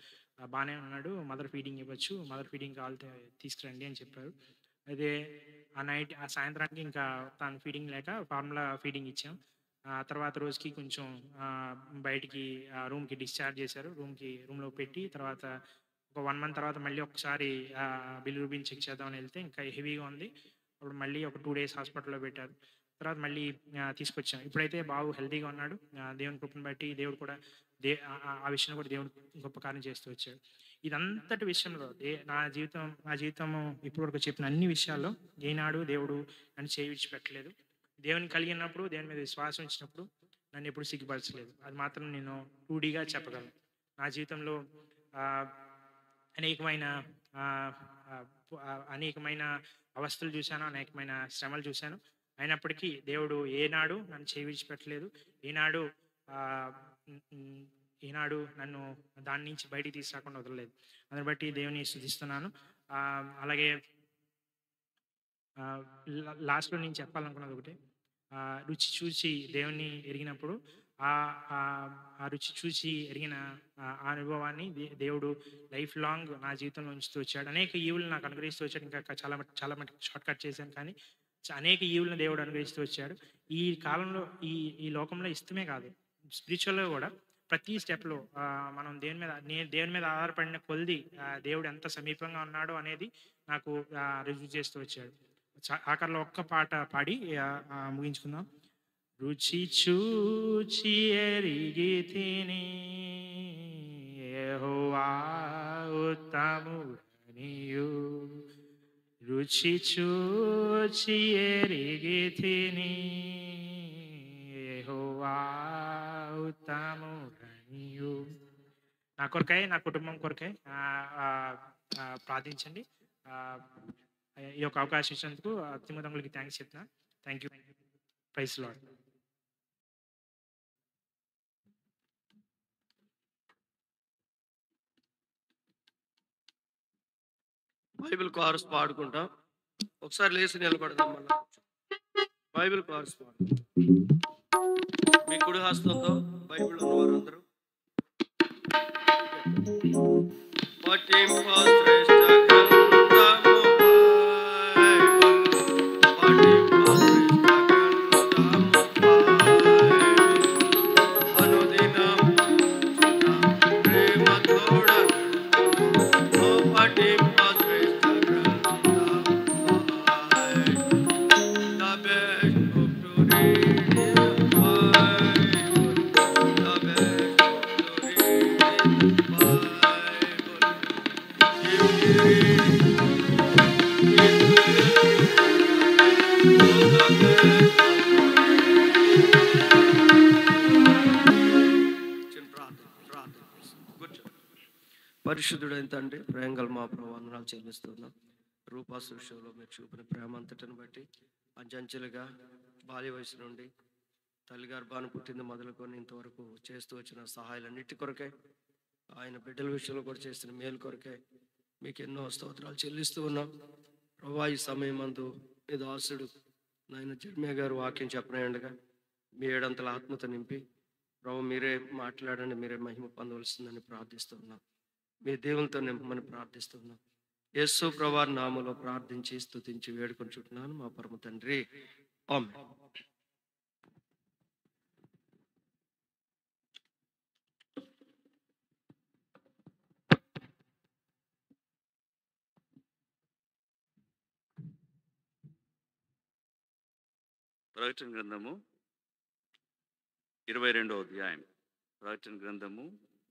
బానే ఉన్నాడు. మదర్ ఫీడింగ్ ఇవ్వచ్చు. మదర్ ఫీడింగ్ కావాలితే తీసుకురండి అని చెప్పారు. అయితే ఆ సాయంత్రానికి ఇంకా తను ఫీడింగ్ లేక ఫార్ములా ఫీడింగ్ ఇచ్చాం. తర్వాత రోజుకి కొంచెం బయటికి రూమ్‌కి డిశ్చార్జ్ చేశారు. రూమ్‌లో పెట్టి తర్వాత ఒక 1 మంత్ తర్వాత మళ్ళీ ఒకసారి బిలిరూబిన్ చెక్ చేద్దామని ఎళ్తే ఇంకా హెవీగా ఉంది. అప్పుడు మళ్ళీ ఒక 2 డేస్ హాస్పిటల్‌లో పెట్టారు. తర్వాత మళ్ళీ తీసుకొచ్చాం. ఇప్పుడైతే బాబు హెల్తీగా ఉన్నాడు. దేవుని కృపను బట్టి దేవుడు కూడా ఆ విషయంలో కూడా దేవుడు గొప్ప కార్యం చేస్తూ వచ్చాడు. ఇదంతటి విషయంలో నా జీవితము ఇప్పటివరకు చెప్పిన అన్ని విషయాల్లో ఏనాడు దేవుడు నన్ను చేయి విడిచిపెట్టలేదు. దేవుని కలిగినప్పుడు, దేవుని మీద విశ్వాసం ఉంచినప్పుడు నన్ను ఎప్పుడు సిగ్గుపరచలేదు. అది మాత్రం నేను రూఢిగా చెప్పగలను. నా జీవితంలో ఆహ్, అనేకమైన ఆహ్, అనేకమైన అవస్థలు చూశాను, అనేకమైన శ్రమలు చూశాను. అయినప్పటికీ దేవుడు ఏనాడు నన్ను చేయి విడిచిపెట్టలేదు. ఈనాడు ఆహ్, హ్మ్, హ్మ్, ఈనాడు నన్ను దాని నుంచి బయటికి తీసుకురాకుండా వదలలేదు. అందుని బట్టి దేవుని స్తుతిస్తున్నాను. అలాగే ఆహ్, లాస్ట్‌లో నేను చెప్పాలనుకున్నది ఒకటే. రుచి చూసి దేవుణ్ణి ఎరిగినప్పుడు ఆ రుచి చూసి ఎరిగిన ఆ అనుభవాన్ని దేవుడు లైఫ్ లాంగ్ నా జీవితంలో ఉంచుతూ వచ్చాడు. అనేక ఈవులు నాకు అనుగ్రహిస్తూ వచ్చాడు. ఇంకా చాలా మటుకు షార్ట్ కట్ చేశాను కానీ అనేక ఈవులను దేవుడు అనుగ్రహిస్తూ వచ్చాడు. ఈ కాలంలో ఈ ఈ లోకంలో ఇష్టమే కాదు, స్పిరిచువల్‌గా కూడా ప్రతి స్టెప్‌లో మనం నేను దేవుని మీద ఆధారపడిన కొలిది దేవుడు ఎంత సమీపంగా ఉన్నాడో అనేది నాకు రుజువు చేస్తూ వచ్చాడు. ఆఖరిలో ఒక్క పాట పాడి ముగించుకుందాం. రుచి చూచి ఎరిగితిని యెహోవా ఉత్తముడనియు. రుచి చూచి ఎరిగితిని యెహోవా ఉత్తముడనియు. నా కొరకై, నా కుటుంబం కొరకై ప్రార్థించండి. ఆహ్, ఈ యొక్క అవకాశం ఇచ్చినందుకు అత్యున్నతములకి థ్యాంక్స్ చెప్తున్నా. Thank you. Praise lord. Bible chorus పాడుకుంటాం. ఒకసారి లేచి నిలబడదాం. మళ్ళా బైబిల్ కోరస్ పాడు. మీ కుడి హస్తంతో బైబిల్ ఉన్న వారందరూ పఠింప పరిశుద్ధుడైన తండ్రి, ప్రేంగల్ మా ప్రభు వందనాలు చెల్లిస్తున్నాం. రూపా సృష్టిలో మీరు చూపిన ప్రేమ అంతటిని బట్టి అంచెంచెలుగా బాల్య వయసు నుండి తల్లి గర్భాన్ని పుట్టింది మొదలుకొని ఇంతవరకు చేస్తూ వచ్చిన సహాయాలన్నిటి కొరకే, ఆయన బిడ్డల విషయంలో కూడా చేస్తున్న మేలు కొరకే మీకు ఎన్నో స్తోత్రాలు చెల్లిస్తూ ఉన్నాం. ప్రభా, ఈ సమయం అందు మీ దాసుడు నాయన జర్మియా గారు వాక్యం చెప్పనయండగా మీ ఏడంతల ఆత్మతో నింపి ప్రభు మీరే మాట్లాడండి, మీరే మహిమ పొందవలసిందని ప్రార్థిస్తున్నాం. మీ దేవునితో నింపమని ప్రార్థిస్తున్నాం. యేసు ప్రభువారి నామములో ప్రార్థించి స్తుతించి వేడుకొంచుంటున్నాను మా పరమ తండ్రి, ఆమేన్. ప్రకటన గ్రంథము 22వ అధ్యాయం. ప్రకటన గ్రంథము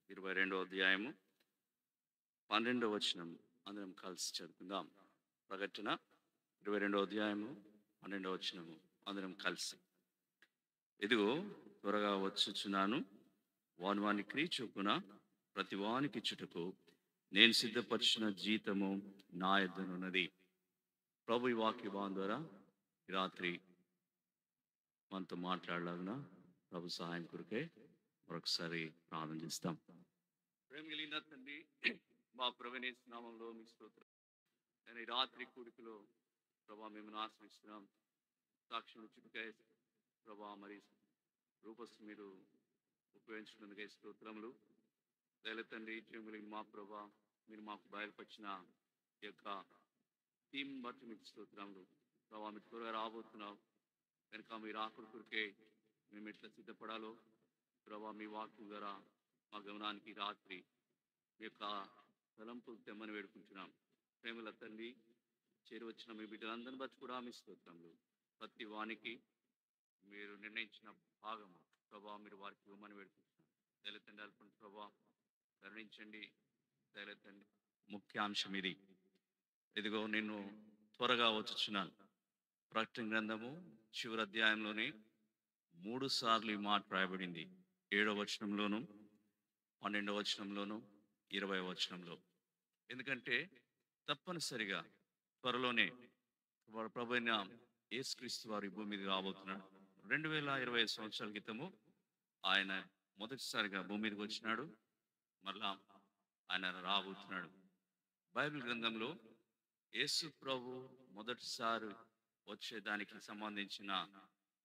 22వ అధ్యాయము 12వ వచనం అందరం కలిసి చదువుకుందాం. ప్రకటన 22వ అధ్యాయము 12వ వచనము అందరం కలిసి. ఇదిగో త్వరగా వచ్చుచున్నాను, వాని క్రియ చొప్పున ప్రతి వానికి ఇచ్చుటకు నేను సిద్ధపరిచిన జీతము నా యొద్దనున్నది. ప్రభు ఈ వాక్య భావం ద్వారా ఈ రాత్రి మనతో మాట్లాడలాగున ప్రభు సహాయం కొరకే మరొకసారి ప్రార్థన చేస్తాం. ప్రేమ కలిగిన తండ్రి, మా ప్రభుని నామంలో మీ స్తోత్రం. నేను ఈ రాత్రి కూడికలో ప్రభా మిమ్మల్ని ఆశ్రయిస్తున్నాం. సాక్ష్యం ఇచ్చుటకై ప్రభా మరి రూపస్ మీరు ఉపయోగించుకున్నందుకై స్తోత్రములు. తండ్రి, కలిగిన మా ప్రభా మీరు మాకు బయలుపరిచిన ఈ యొక్క టీం బట్టి మీకు స్తోత్రములు. ప్రభా మీరు త్వరగా రాబోతున్నావు కనుక మీరు ఆకుడు కొరికే మేము ఎట్లా సిద్ధపడాలో ప్రభా మీ వాక్యం ద్వారా మా గమనానికి రాత్రి మీ యొక్క తలంపులు తెమ్మని వేడుకుంటున్నాం. ప్రేమల తండ్రి, చేరువచ్చిన మీ బిడ్డలందరిని బట్టి కూడా మీ స్తోత్రములు. ప్రతి వానికి మీరు నిర్ణయించిన భాగము ప్రభా మీరు వారికి ఇవ్వమని వేడుకుంటున్నాను. దళితండి అల్పండి ప్రభా కరుణించండి. దళితండి ముఖ్యాంశం ఇది. ఇదిగో నేను త్వరగా వచ్చుచున్నాను. ప్రకటన గ్రంథము చివరి అధ్యాయంలోనే 3 సార్లు ఈ మాట రాయబడింది. 7వ వచనంలోను, 12వ వచనంలోను, 20వ వచనంలో. ఎందుకంటే తప్పనిసరిగా త్వరలోనే ప్రభు అయిన యేసుక్రీస్తు వారు ఈ భూమి మీద రాబోతున్నాడు. 2020 సంవత్సరాల క్రితము ఆయన మొదటిసారిగా భూమి మీదకి వచ్చినాడు. మళ్ళా ఆయన రాబోతున్నాడు. బైబిల్ గ్రంథంలో యేసు ప్రభు మొదటిసారి వచ్చేదానికి సంబంధించిన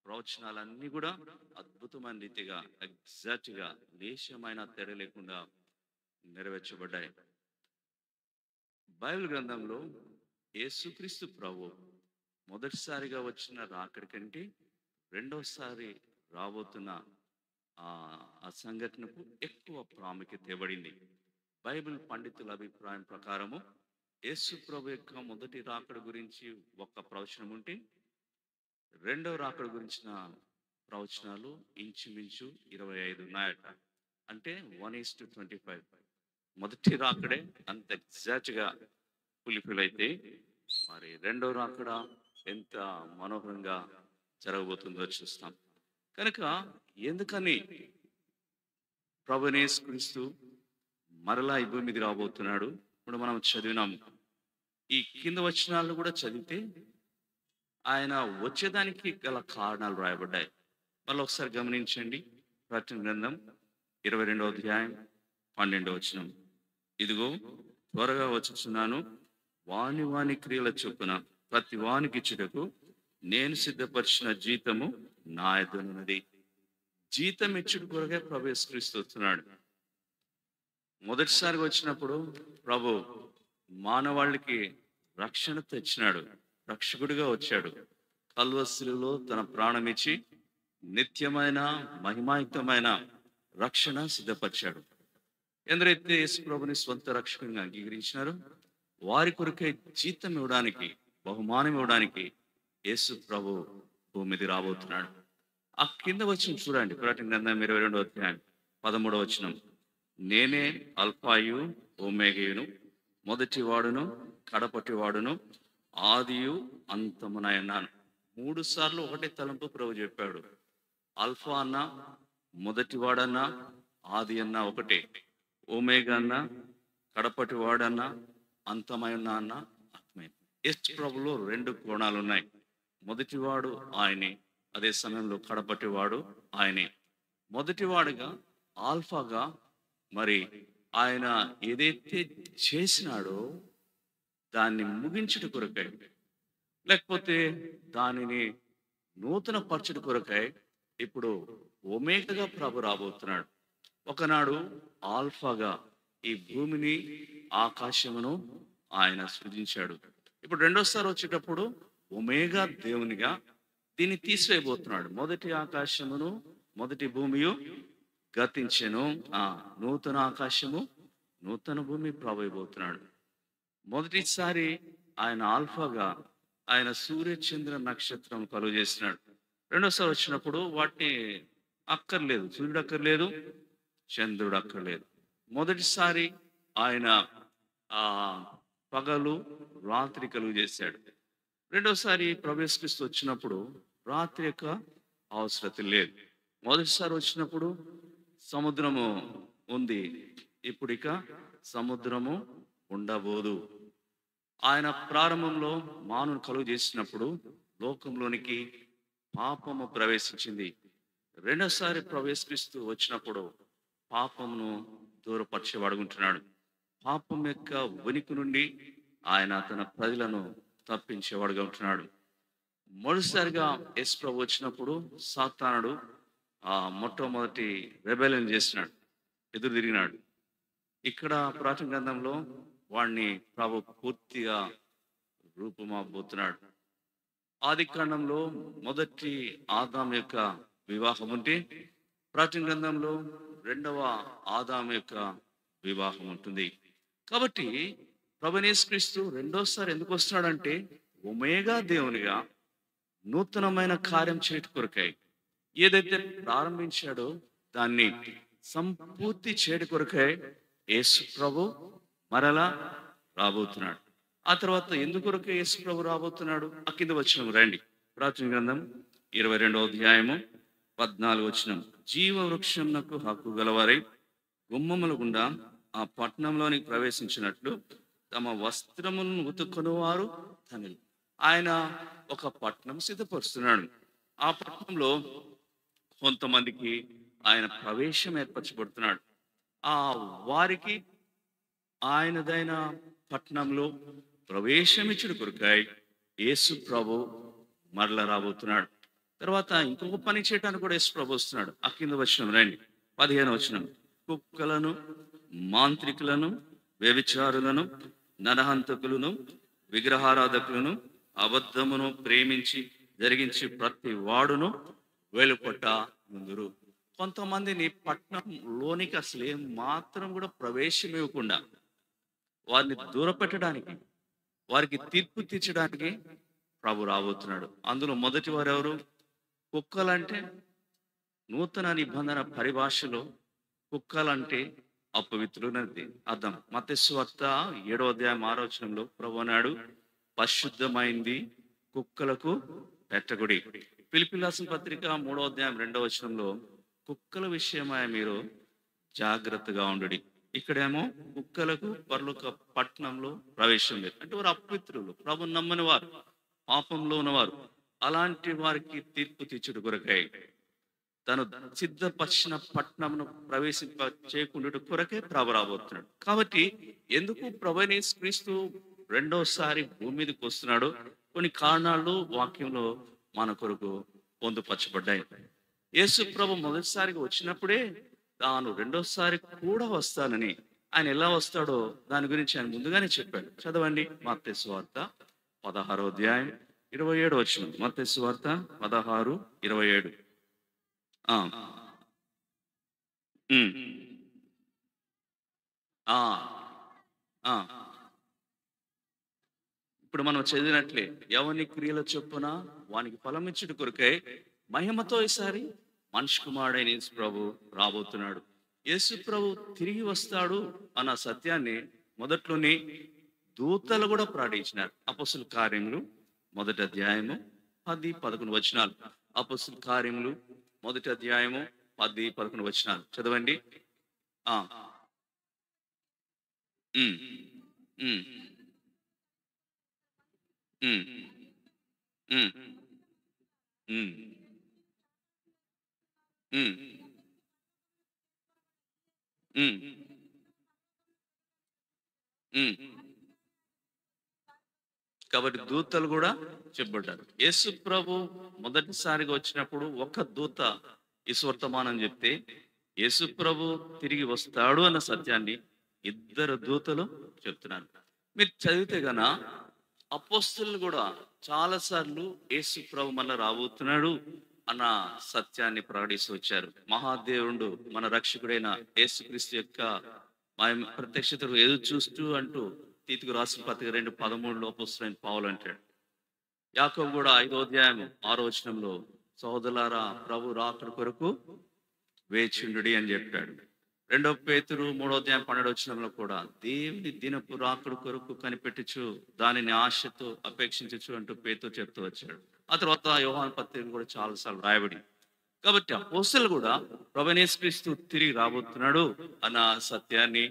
ప్రవచనాలన్నీ కూడా అద్భుతమైన రీతిగా ఎగ్జాక్ట్గా లేశమైన తేడా లేకుండా నెరవేర్చబడ్డాయి. బైబిల్ గ్రంథంలో యేసుక్రీస్తు ప్రభు మొదటిసారిగా వచ్చిన రాకడి కంటే రెండోసారి రాబోతున్న ఆ సంఘటనకు ఎక్కువ ప్రాముఖ్యత ఇవ్వబడింది. బైబిల్ పండితుల అభిప్రాయం ప్రకారము యేసు ప్రభు యొక్క మొదటి రాకడ గురించి ఒక ప్రవచనం ఉంటే రెండవ రాకడ గురించిన ప్రవచనాలు ఇంచుమించు 25 ఉన్నాయట. అంటే 1:25. మొదటి రాకడే అంత ఎగ్జాక్ట్గా ఫుల్ఫిల్ అయితే మరి రెండవ రాకడ ఎంత మనోహరంగా జరగబోతుందో చూస్తాం. కనుక ఎందుకని ప్రభువైన యేసుక్రీస్తు మరలా ఈ భూమి మీద రాబోతున్నాడు? ఇప్పుడు మనం చదివినాము. ఈ కింద వచనాలను కూడా చదివితే ఆయన వచ్చేదానికి గల కారణాలు రాయబడ్డాయి. మళ్ళీ ఒకసారి గమనించండి. ప్రకటన గ్రంథం 22వ అధ్యాయం 12వ వచనం. ఇదిగో త్వరగా వచ్చుచున్నాను, వాని వాని క్రియల చొప్పున ప్రతి వానికి ఇచ్చుటకు నేను సిద్ధపరిచిన జీతము నా యొద్దనున్నది. జీతం ఇచ్చుడు కొరకే ప్రభు యేసుక్రీస్తు వస్తున్నాడు. మొదటిసారిగా వచ్చినప్పుడు ప్రభు మానవాళికి రక్షణ తెచ్చినాడు, రక్షకుడిగా వచ్చాడు. కల్వరిశిలువలో తన ప్రాణం ఇచ్చి నిత్యమైన మహిమాయుక్తమైన రక్షణ సిద్ధపరిచాడు. ఎందరైతే యేసు ప్రభుని స్వంత రక్షకునిగా అంగీకరించినారో వారి కొరకే జీతం ఇవ్వడానికి, బహుమానం ఇవ్వడానికి యేసు ప్రభు భూమి మీద రాబోతున్నాడు. ఆ కింద వచ్చిన చూడండి, ప్రకటన గ్రంథం 22వ అధ్యాయం 13వ వచనం. నేనే అల్ఫాయు ఓమేగయును, మొదటి వాడును కడపటి వాడును, ఆదియు అంతమునైనాను. 3 సార్లు ఒకటే తలంపు ప్రభు చెప్పాడు. అల్ఫా అన్న, మొదటి వాడన్నా, ఆది అన్న ఒకటే. ఓమేగా అన్న, కడపటి వాడన్నా, అంతమైనా అన్న ఆత్మే. యేసు ప్రభులో 2 కోణాలు ఉన్నాయి. మొదటివాడు ఆయనే, అదే సమయంలో కడపటివాడు ఆయనే. మొదటివాడుగా ఆల్ఫాగా మరి ఆయన ఏదైతే చేసినాడో దాన్ని ముగించుట కొరకై, లేకపోతే దానిని నూతన పరచుట కొరకై ఇప్పుడు ఒమేగాగా ప్రభు రాబోతున్నాడు. ఒకనాడు ఆల్ఫాగా ఈ భూమిని ఆకాశమును ఆయన సృజించాడు. ఇప్పుడు రెండోసారి వచ్చేటప్పుడు ఒమేగా దేవునిగా దీన్ని తీసివేయబోతున్నాడు. మొదటి ఆకాశమును మొదటి భూమియు గతించెను, నూతన ఆకాశము నూతన భూమి ప్రభైపోతున్నాడు. మొదటిసారి ఆయన ఆల్ఫాగా ఆయన సూర్య చంద్ర నక్షత్రం కలుగు చేసినాడు. రెండోసారి వచ్చినప్పుడు వాటిని అక్కర్లేదు, సూర్యుడు అక్కర్లేదు, చంద్రుడు అక్కర్లేదు. మొదటిసారి ఆయన పగలు రాత్రి కలుగు చేశాడు. రెండోసారి ప్రభు యేసుక్రీస్తు వచ్చినప్పుడు రాత్రి యొక్క అవసరం లేదు. మొదటిసారి వచ్చినప్పుడు సముద్రము ఉంది, ఇప్పుడు ఇక సముద్రము ఉండబోదు. ఆయన ప్రారంభంలో మానవుని కలుగు చేసినప్పుడు లోకంలోనికి పాపము ప్రవేశించింది. రెండోసారి ప్రభు యేసుక్రీస్తు వచ్చినప్పుడు పాపమును దూరపరిచేవాడుకుంటున్నాడు. పాపం యొక్క ఉనికి నుండి ఆయన తన ప్రజలను తప్పించేవాడుగా ఉంటున్నాడు. మొదటిసారిగా యేసు ప్రభు వచ్చినప్పుడు సాతానుడు మొట్టమొదటి రెబెలియన్ చేసినాడు, ఎదురు తిరిగినాడు. ఇక్కడ ప్రకటన గ్రంథంలో వాడిని ప్రభు పూర్తిగా రూపుమాపోతున్నాడు. ఆది కాండంలో మొదటి ఆదాం యొక్క వివాహం ఉంటే ప్రకటన గ్రంథంలో రెండవ ఆదాం యొక్క వివాహం ఉంటుంది. కాబట్టి ప్రభువైన యేసుక్రీస్తు రెండోసారి ఎందుకు వస్తున్నాడంటే ఒమేగా దేవునిగా నూతనమైన కార్యం చేయట కొరకై, ఏదైతే ప్రారంభించాడో దాన్ని సంపూర్తి చేయడం కొరకై యేసు ప్రభు మరలా రాబోతున్నాడు. ఆ తర్వాత ఎందుకొరకే యేసు ప్రభు రాబోతున్నాడు? ఆ కింద వచనం రండి. ప్రాచీన గ్రంథం 22వ అధ్యాయము 14వ వచనం. జీవ వృక్షమునకు హక్కు గలవారై గుమ్మముల గుండా ఆ పట్టణంలోనికి ప్రవేశించినట్లు తమ వస్త్రములను ఉతుక్కుని వారు ధనులు. ఆయన ఒక పట్టణం సిద్ధపరుస్తున్నాడు. ఆ పట్టణంలో కొంతమందికి ఆయన ప్రవేశం ఏర్పరచబడుతున్నాడు. ఆ వారికి ఆయనదైన పట్టణంలో ప్రవేశమిచ్చుడు కొరకై యేసు ప్రభు మరల రాబోతున్నాడు. తర్వాత ఇంకొక పని చేయడానికి కూడా యేసు ప్రభు వస్తున్నాడు. ఆ కింద వచనం రండి. 15వ వచనం. కుక్కలను, మాంత్రికులను, వ్యభిచారులను, నరహంతకులను, విగ్రహారాధకులను, అబద్ధమును ప్రేమించి జరిగించి ప్రతి వాడును వెలుపట ముందురు. కొంతమందిని పట్టణంలోనికి అసలు ఏం మాత్రం కూడా ప్రవేశం ఇవ్వకుండా వారిని దూరపెట్టడానికి, వారికి తీర్పు తీర్చడానికి ప్రభు రాబోతున్నాడు. అందులో మొదటి వారు ఎవరు? కుక్కలంటే నూతన నిబంధన పరిభాషలో కుక్కలంటే అపవిత్రులనేది అర్థం. మత్తయి సువార్త 7వ అధ్యాయం 6వ వచనంలో ప్రభు అన్నాడు, పరిశుద్ధమైంది కుక్కలకు పెట్టగుడి. ఫిలిప్పీయులకు రాసిన పత్రిక 3వ అధ్యాయం 2వ వచనంలో కుక్కల విషయమై మీరు జాగ్రత్తగా ఉండుడి. ఇక్కడేమో కుక్కలకు పరలోక పట్టణంలో ప్రవేశం లేదు. అంటే వారు అపవిత్రులు, ప్రభు నమ్మని వారు, పాపంలో ఉన్నవారు. అలాంటి వారికి తీర్పు తీర్చుడు కొరకై తను సిద్ధపరిచిన పట్టణమును ప్రవేశింప చేయకుండా కొరకే ప్రభు రాబోతున్నాడు. కాబట్టి ఎందుకు ప్రభువైన యేసుక్రీస్తు రెండోసారి భూమి మీదకి వస్తున్నాడు? కొన్ని కారణాలు వాక్యంలో మన కొరకు పొందుపరచబడ్డాయి. యేసు ప్రభు మొదటిసారిగా వచ్చినప్పుడే తాను రెండోసారి కూడా వస్తానని, ఆయన ఎలా వస్తాడో దాని గురించి ఆయన ముందుగానే చెప్పాడు. చదవండి. మత్తయి సువార్త 16వ అధ్యాయం 27వ వచనం. మత్తయి సువార్త 16:27. ఆ ఉమ్. ఆ ఆ ఇప్పుడు మనం చదివినట్లే ఎవని క్రియల చొప్పున వానికి ఫలమిచ్చుట కొరకై మహిమతో ఈసారి మనిషి కుమారుడైన యేసు ప్రభు రాబోతున్నాడు. యేసు ప్రభు తిరిగి వస్తాడు అన్న సత్యాన్ని మొదట్లోనే దూతలు కూడా ప్రకటించినారు. అపొస్తలుల కార్యములు 1వ అధ్యాయము 10-11 వచనాలు. అపొస్తలుల కార్యములు 1వ అధ్యాయము 10-11 వచనాలు చదవండి. ఆ ఉమ్, ఉమ్, ఉమ్, ఉమ్, ఉమ్, ఉమ్, ఉమ్, ఉమ్. కాబట్టి దూతలు కూడా చెప్పబడ్డారు. యేసు ప్రభు మొదటిసారిగా వచ్చినప్పుడు ఒక దూత ఈ వర్తమానం చెప్తే, యేసు ప్రభు తిరిగి వస్తాడు అన్న సత్యాన్ని 2 దూతలు చెప్తున్నారు. మీరు చదివితే గన అపోస్తలులు కూడా చాలా సార్లు యేసు ప్రభు మళ్ళా రాబోతున్నాడు అన్న సత్యాన్ని ప్రకటిస్తూ వచ్చారు. మహాదేవుడు మన రక్షకుడైన యేసుక్రీస్తు యొక్క ప్రత్యక్షతకు ఎదురు చూస్తూ అంటూ తీతుకు రాసిన పత్రిక 2:13 అపోస్తలుడైన పౌలు అంటాడు. యాకోబు కూడా 5వ అధ్యాయం 6వ వచనంలో సహోదరులారా ప్రభు రాకడ కొరకు వేచుండుడి అని చెప్పాడు. 2 పేతురు 3వ అధ్యాయం 12వ వచనంలో కూడా దేవుని దినపు రాకడ కొరకు కనిపెట్టుచు దానిని ఆశతో అపేక్షించచ్చు అంటూ పేతురు చెప్తూ వచ్చాడు. ఆ తర్వాత యోహాను పత్రిక కూడా చాలాసార్లు రాయబడి. కాబట్టి అపోస్తలులు కూడా ప్రభువైన యేసుక్రీస్తు తిరిగి రాబోతున్నాడు అన్న సత్యాన్ని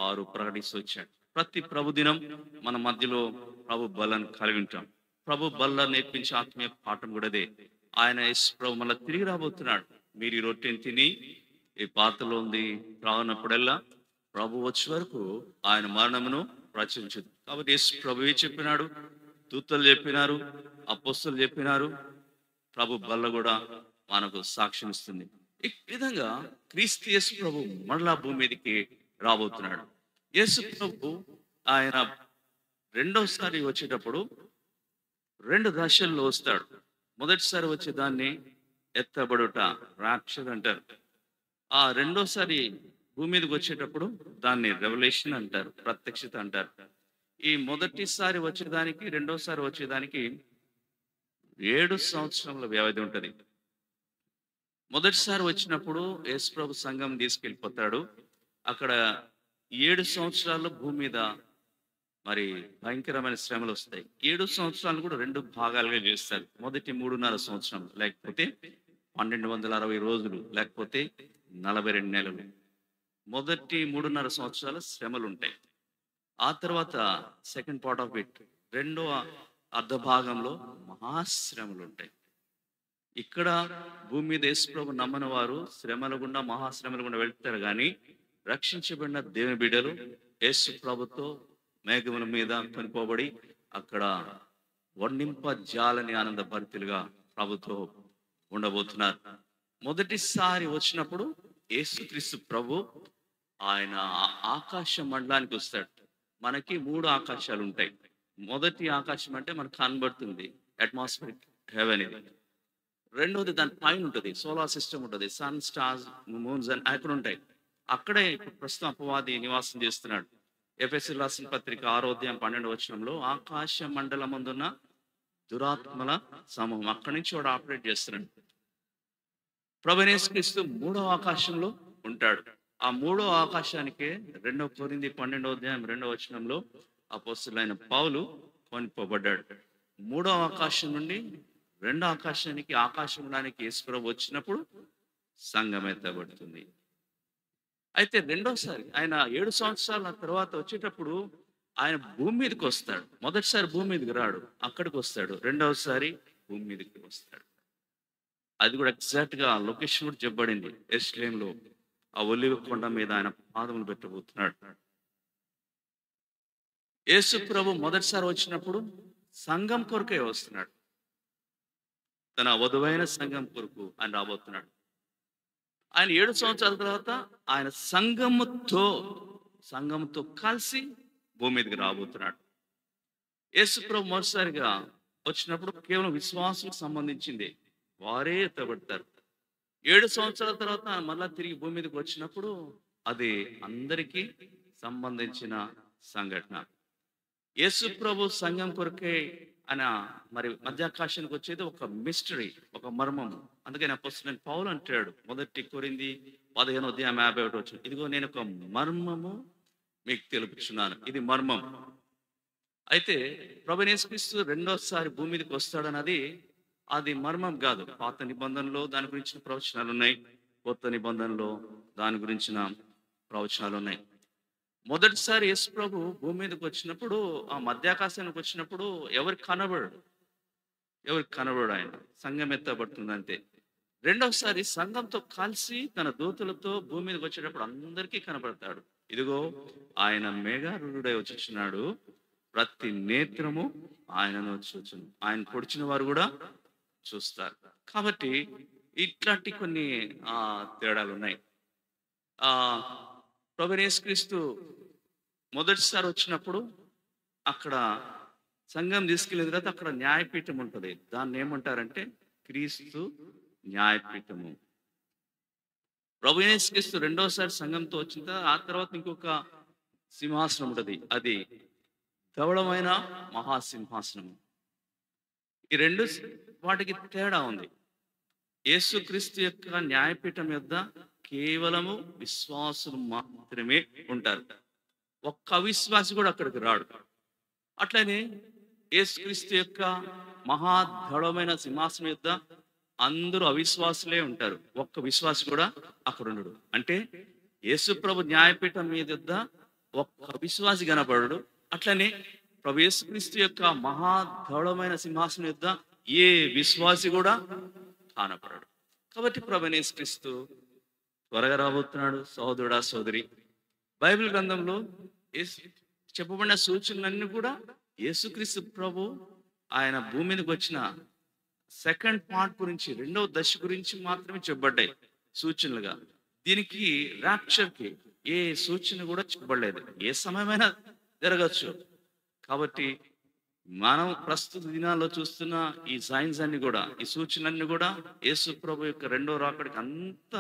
వారు ప్రకటిస్తూ వచ్చాడు. ప్రతి ప్రభు దినం మన మధ్యలో ప్రభు బలను కలిగి ఉంటాం. ప్రభు బల్ల నేర్పించే ఆత్మీయ పాఠం కూడా అదే. ఆయన యేసు ప్రభు మళ్ళీ తిరిగి రాబోతున్నాడు. మీరు ఈ రొట్టెని తిని ఈ పాత్రలో ఉంది రానప్పుడల్లా ప్రభు వచ్చే వరకు ఆయన మరణమును ప్రచురించదు. కాబట్టి యేసు ప్రభువే చెప్పినాడు, దూతలు చెప్పినారు, అపోస్తలులు చెప్పినారు, ప్రభు బల్ల కూడా మనకు సాక్ష్యం ఇస్తుంది. ఈ విధంగా క్రీస్తు యేసు ప్రభు మరలా భూమి మీదకి రాబోతున్నాడు. యేసు ప్రభు ఆయన రెండోసారి వచ్చేటప్పుడు 2 దశల్లో వస్తాడు. మొదటిసారి వచ్చే దాన్ని ఎత్తబడుట, రాప్చర్ అంటారు. ఆ రెండోసారి భూమి మీదకి వచ్చేటప్పుడు దాన్ని రెవల్యూషన్ అంటారు, ప్రత్యక్షత అంటారు. ఈ మొదటిసారి వచ్చేదానికి రెండోసారి వచ్చేదానికి 7 సంవత్సరముల వ్యవధి ఉంటుంది. మొదటిసారి వచ్చినప్పుడు యేసుప్రభు సంఘం తీసుకెళ్ళిపోతాడు. అక్కడ 7 సంవత్సరాలు భూమి మీద మరి భయంకరమైన శ్రమలు వస్తాయి. 7 సంవత్సరాలు కూడా 2 భాగాలుగా చేస్తారు. మొదటి 3.5 సంవత్సరం, లేకపోతే 1260 రోజులు, లేకపోతే 42 నెలలు. మొదటి 3.5 సంవత్సరాలు శ్రమలు ఉంటాయి. ఆ తర్వాత సెకండ్ పార్ట్ ఆఫ్ ఇట్, రెండవ అర్ధ భాగంలో మహాశ్రమలు ఉంటాయి. ఇక్కడ భూమి మీద యేసుప్రభు నమ్మని వారు శ్రమల గుండా, మహాశ్రమల గుండా వెళ్తారు. కానీ రక్షించబడిన దేవుని బిడ్డలు యేసు ప్రభుతో మేఘముల మీద కొనిపోబడి అక్కడ వర్ణింప జాలని ఆనంద భరితులుగా ప్రభుతో ఉండబోతున్నారు. మొదటిసారి వచ్చినప్పుడు యేసుక్రీస్తు ప్రభు ఆయన ఆకాశ మండలానికి వస్తాడు. మనకి 3 ఆకాశాలు ఉంటాయి. మొదటి ఆకాశం అంటే మనకు కనబడుతుంది, అట్మాస్ఫిరిక్ హెవెన్. ఇది రెండోది దాని పైన ఉంటుంది, సోలార్ సిస్టమ్ ఉంటుంది, సన్, స్టార్స్, మూన్స్ అని అక్కడ ఉంటాయి. అక్కడే ఇప్పుడు ప్రస్తుతం అపవాది నివాసం చేస్తున్నాడు. ఎఫెసీ రాసిన పత్రిక 6వ అధ్యాయం 12వ వచనంలో ఆకాశ మండలం ముందున్న దురాత్మల సమూహం, అక్కడి నుంచి వాడు ఆపరేట్ చేస్తున్నాడు. ప్రభువైన యేసుక్రీస్తు 3వ ఆకాశంలో ఉంటాడు. ఆ 3వ ఆకాశానికే 2 కొరింథీ 12వ అధ్యాయం 2వ వచనంలో అపోస్తలుడైన పౌలు కొనిపోబడ్డాడు. 3వ ఆకాశం నుండి 2వ ఆకాశానికి, ఆకాశంలోనికి యేసుప్రభు వచ్చినప్పుడు సంఘం ఎత్తబడుతుంది. అయితే రెండోసారి ఆయన 7 సంవత్సరాల తర్వాత వచ్చేటప్పుడు ఆయన భూమి మీదకి వస్తాడు. మొదటిసారి భూమి మీదకి రాడు, అక్కడికి వస్తాడు. రెండవసారి భూమి మీదకి వస్తాడు. అది కూడా ఎగ్జాక్ట్ గా లొకేషన్ కూడా చెప్పబడింది. యెరూషలేములో ఆ ఒలివ కొండ మీద ఆయన పాదములు పెట్టబోతున్నాడు. యేసు ప్రభు మొదటిసారి వచ్చినప్పుడు సంఘం కొరకే వస్తున్నాడు. తన వధువైన సంఘం కొరకు ఆయన రాబోతున్నాడు. ఆయన 7 సంవత్సరాల తర్వాత ఆయన సంఘంతో కలిసి భూమి మీదకి రాబోతున్నాడు. యేసు ప్రభు మొదటిసారిగా వచ్చినప్పుడు కేవలం విశ్వాసులకు సంబంధించింది, వారే ఎత్తబడతారు. 7 సంవత్సరాల తర్వాత మళ్ళా తిరిగి భూమి మీదకి వచ్చినప్పుడు అది అందరికీ సంబంధించిన సంఘటన. యేసు ప్రభు సంఘం కొరకే ఆయన మరి మధ్యాకాశానికి వచ్చేది ఒక మిస్టరీ, ఒక మర్మము. అందుకని అపోస్తలుడైన పౌలు అంటాడు, మొదటి కొరింథీ 15వ అధ్యాయం 51వ వచనం, ఇదిగో నేను ఒక మర్మము మీకు తెలుపుచున్నాను. ఇది మర్మం. అయితే ప్రభువైన యేసుక్రీస్తు రెండోసారి భూమి మీదకి వస్తాడన్నది అది మర్మం కాదు. పాత నిబంధనలో దాని గురించిన ప్రవచనాలు ఉన్నాయి, కొత్త నిబంధనలో దాని గురించిన ప్రవచనాలు ఉన్నాయి. మొదటిసారి యేసు ప్రభు భూమి మీదకి వచ్చినప్పుడు, ఆ మధ్యాకాశానికి వచ్చినప్పుడు ఎవరికి కనబడు ఆయన, సంఘం ఎత్తబడుతుంది అంతే. రెండవసారి సంఘంతో కలిసి తన దూతలతో భూమి మీదకి వచ్చేటప్పుడు అందరికీ కనబడతాడు. ఇదిగో ఆయన మేఘారూఢుడై వచ్చుచున్నాడు, ప్రతి నేత్రము ఆయనను చూచును, ఆయన పొడిచిన వారు కూడా చూస్తారు. కాబట్టి ఇట్లాంటి కొన్ని తేడాలు ఉన్నాయి. ప్రభువైన యేసుక్రీస్తు మొదటిసారి వచ్చినప్పుడు అక్కడ సంఘం తీసుకెళ్ళిన తర్వాత అక్కడ న్యాయపీఠం ఉంటుంది. దాన్ని ఏమంటారంటే క్రీస్తు న్యాయపీఠము. ప్రభువైన యేసుక్రీస్తు రెండోసారి సంఘంతో వచ్చిన తర్వాత ఆ తర్వాత ఇంకొక సింహాసనం ఉంటుంది, అది ధవళమైన మహాసింహాసనము. ఈ రెండు వాటికి తేడా ఉంది. యేసుక్రీస్తు యొక్క న్యాయపీఠం యొద్ద కేవలము విశ్వాసులు మాత్రమే ఉంటారు, ఒక్క అవిశ్వాసి కూడా అక్కడికి రాడు. అట్లనే యేసుక్రీస్తు యొక్క మహాధవళమైన సింహాసనం యొద్ద అందరూ అవిశ్వాసులే ఉంటారు, ఒక్క విశ్వాసి కూడా అక్కడ ఉండడు. అంటే యేసు ప్రభు న్యాయపీఠం మీద యొద్ద ఒక్క విశ్వాసి కనపడడు. అట్లనే ప్రభు యేసుక్రీస్తు యొక్క మహాధవళమైన సింహాసనం యొద్ద ఏ విశ్వాసి కూడా కానపడడు. కాబట్టి ప్రభువైన యేసుక్రీస్తు త్వరగా రాబోతున్నాడు. సహోదరుడా, సోదరి, బైబిల్ గ్రంథంలో చెప్పబడిన సూచనలన్నీ కూడా యేసుక్రీస్తు ప్రభు ఆయన భూమి మీదకి వచ్చిన సెకండ్ పార్ట్ గురించి, రెండవ దశ గురించి మాత్రమే చెప్పబడ్డాయి సూచనలుగా. దీనికి ర్యాప్చర్కి ఏ సూచన కూడా చెప్పబడలేదు, ఏ సమయమైనా జరగచ్చు. కాబట్టి మనం ప్రస్తుత దినాల్లో చూస్తున్న ఈ సైన్స్ అన్ని కూడా, ఈ సూచనలన్నీ కూడా యేసు ప్రభు యొక్క రెండో రాకడికి అంత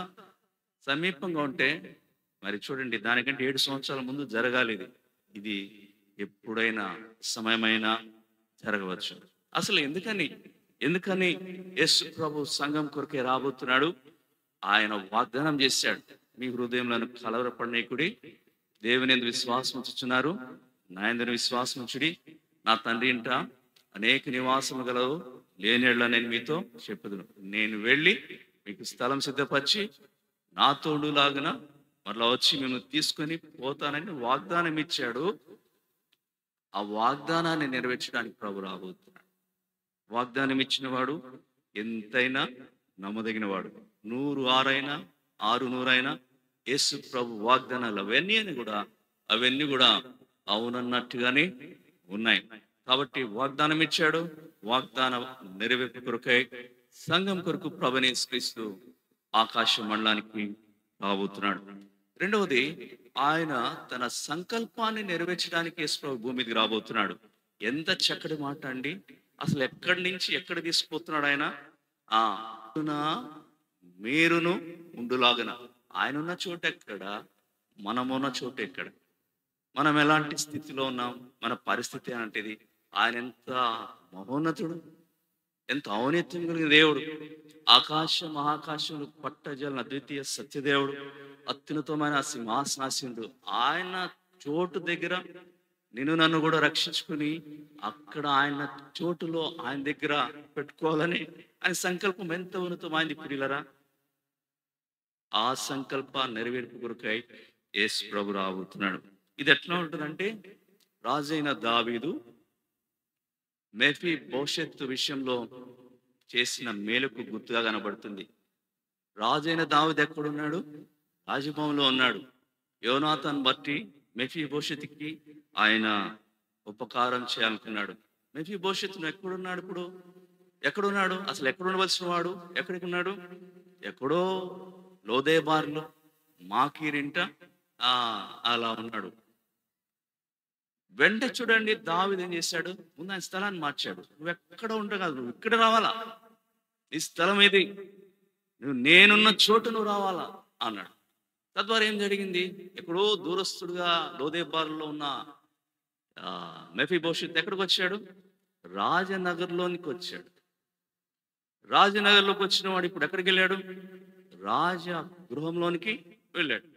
సమీపంగా ఉంటే మరి చూడండి, దానికంటే 7 సంవత్సరాల ముందు జరగాలి. ఇది ఎప్పుడైనా సమయమైనా జరగవచ్చు. అసలు ఎందుకని యేసు ప్రభు సంఘం కొరకే రాబోతున్నాడు? ఆయన వాగ్దానం చేశాడు, మీ హృదయంలో కలవరపడనీకుడి, దేవుని యందు విశ్వాసం ఉంచుచున్నారు, నా యందు విశ్వాసం ఉంచుడి, నా తండ్రి ఇంట అనేక నివాసము గలవు, లేనియెడల నేను మీతో చెప్పుదును, నేను వెళ్ళి మీకు స్థలం సిద్ధపరిచి నా తోడులాగున మరలా వచ్చి మేము తీసుకొని పోతానని వాగ్దానం ఇచ్చాడు. ఆ వాగ్దానాన్ని నెరవేర్చడానికి ప్రభు రాబోతున్నాడు. వాగ్దానం ఇచ్చిన వాడు ఎంతైనా నమ్మదగిన వాడు. 100 6 600 యేసు ప్రభు వాగ్దానాలు అవన్నీ కూడా అవునన్నట్టుగానే ఉన్నాయి. కాబట్టి వాగ్దానం ఇచ్చాడు. వాగ్దానం నెరవేర్పు కొరకై సంఘం కొరకు ప్రభుని యేసుక్రీస్తు ఆకాశ మండలానికి రాబోతున్నాడు. రెండవది, ఆయన తన సంకల్పాన్ని నెరవేర్చడానికి యేసు ప్రభు భూమి మీదకి రాబోతున్నాడు. ఎంత చక్కటి మాట అండి! అసలు ఎక్కడి నుంచి ఎక్కడ తీసుకుపోతున్నాడు ఆయన? మీరును ఉండులాగన. ఆయన ఉన్న చోట ఎక్కడ, మనమున్న చోట ఎక్కడ, మనం ఎలాంటి స్థితిలో ఉన్నాం, మన పరిస్థితి అలాంటిది. ఆయన ఎంత మహోన్నతుడు, ఎంత ఔన్నత్యం కలిగిన దేవుడు. ఆకాశ మహాకాశములు పట్టజల అద్వితీయ సత్యదేవుడు, అత్యున్నతమైన సింహాసనాసీనుడు. ఆయన చోటు దగ్గర నిన్ను నన్ను కూడా రక్షించుకుని అక్కడ ఆయన చోటులో ఆయన దగ్గర పెట్టుకోవాలని ఆయన సంకల్పం ఎంత ఉన్నతమైంది ప్రియులరా. ఆ సంకల్ప నెరవేర్పు కొరకై యేసు ప్రభు రాబోతున్నాడు. ఇది ఎట్లా ఉంటుందంటే, రాజైన దావీదు మెఫీబోషెతు విషయంలో చేసిన మేలుకు గుర్తుగా కనబడుతుంది. రాజైన దావీదు ఎక్కడున్నాడు? రాజభవనంలో ఉన్నాడు. యోనాతాను బట్టి మెఫీబోషెతుకి ఆయన ఉపకారం చేయాలనుకున్నాడు. మెఫీబోషెతు ఎక్కడున్నాడు? ఇప్పుడు ఎక్కడున్నాడు? అసలు ఎక్కడ ఉండవలసిన వాడు ఎక్కడికి ఉన్నాడు? ఎక్కడో లోదేబార్లో మాకీరింట అలా ఉన్నాడు. వెంట చూడండి, దావీదు ఏం చేశాడు? ముందు ఆయన స్థలాన్ని మార్చాడు. నువ్వు ఎక్కడ ఉండవు, నువ్వు ఇక్కడ రావాలా, నీ స్థలం ఇది, నేనున్న చోటు నువ్వు రావాలా అన్నాడు. తద్వారా ఏం జరిగింది? ఎక్కడో దూరస్తుడుగా లోదేబార్లో ఉన్న మెఫీబోషెతు ఎక్కడికి వచ్చాడు? రాజనగర్లోనికి వచ్చాడు. రాజనగర్లోకి వచ్చిన వాడు ఇప్పుడు ఎక్కడికి వెళ్ళాడు? రాజ గృహంలోనికి వెళ్ళాడు.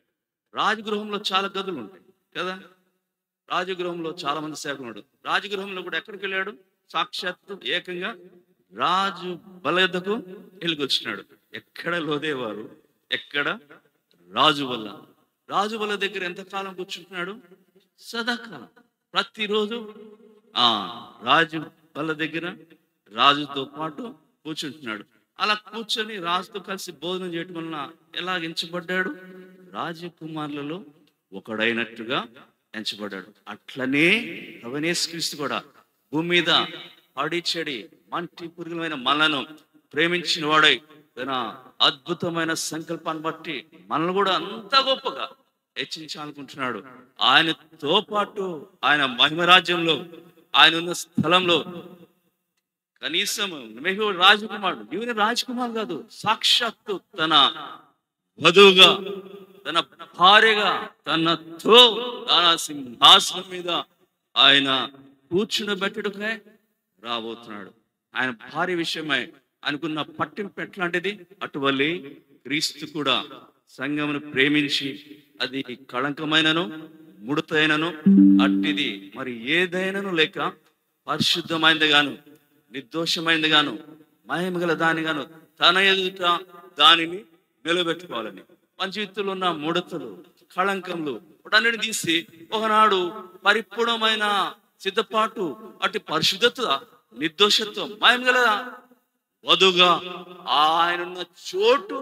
రాజగృహంలో చాలా గదులు ఉంటాయి కదా, రాజగృహంలో చాలా మంది సేవకులు ఉన్నాడు. రాజగృహంలో కూడా ఎక్కడికి వెళ్ళాడు? సాక్షాత్తు ఏకంగా రాజు బలయద్దకు వెళ్ళికొచ్చినాడు. ఎక్కడ లోదేవారు, ఎక్కడ రాజు వల్ల. రాజు వల్ల దగ్గర ఎంతకాలం కూర్చుంటున్నాడు? సదాకాలం. ప్రతిరోజు రాజు వల్ల దగ్గర రాజుతో పాటు కూర్చుంటున్నాడు. అలా కూర్చొని రాజుతో కలిసి భోజనం చేయటం వలన ఎలా ఎంచబడ్డాడు? రాజకుమారులలో ఒకడైనట్టుగా ఎంచబడ్డాడు. అట్లనే యేసుక్రీస్తు కూడా భూమి మీద పడి చెడి మంటి పురుగులమైన మనలను ప్రేమించిన వాడై తన అద్భుతమైన సంకల్పాన్ని బట్టి మనల్ని కూడా అంత గొప్పగా హెచ్చించాలనుకుంటున్నాడు. ఆయనతో పాటు ఆయన మహిమరాజ్యంలో ఆయన ఉన్న స్థలంలో కనీసం రాజకుమారుడు, నీవు రాజకుమారు కాదు, సాక్షాత్తు తన వధువుగా, తన భార్యగా, తనతో తన సింహాసనం మీద ఆయన కూర్చునబెట్టుడుకై రాబోతున్నాడు. ఆయన భార్య విషయమై అనుకున్న పట్టింపు ఎట్లాంటిది? అటువల్లి క్రీస్తు కూడా సంఘమును ప్రేమించి అది కళంకమైనను ముడతైనను అట్టిది మరి ఏదైనాను లేక పరిశుద్ధమైనది గాను నిర్దోషమైనది గాను మహిమగల దాని గాను తన ఎదుట దానిని నిలబెట్టుకోవాలని, మన జీవితంలో ఉన్న ముడతలు కళంకములు వాటన్నిటిని తీసి ఒకనాడు పరిపూర్ణమైన సిద్ధపాటు అటు పరిశుద్ధత నిర్దోషత్వం మహిమగల వధుగా ఆయనున్న చోటు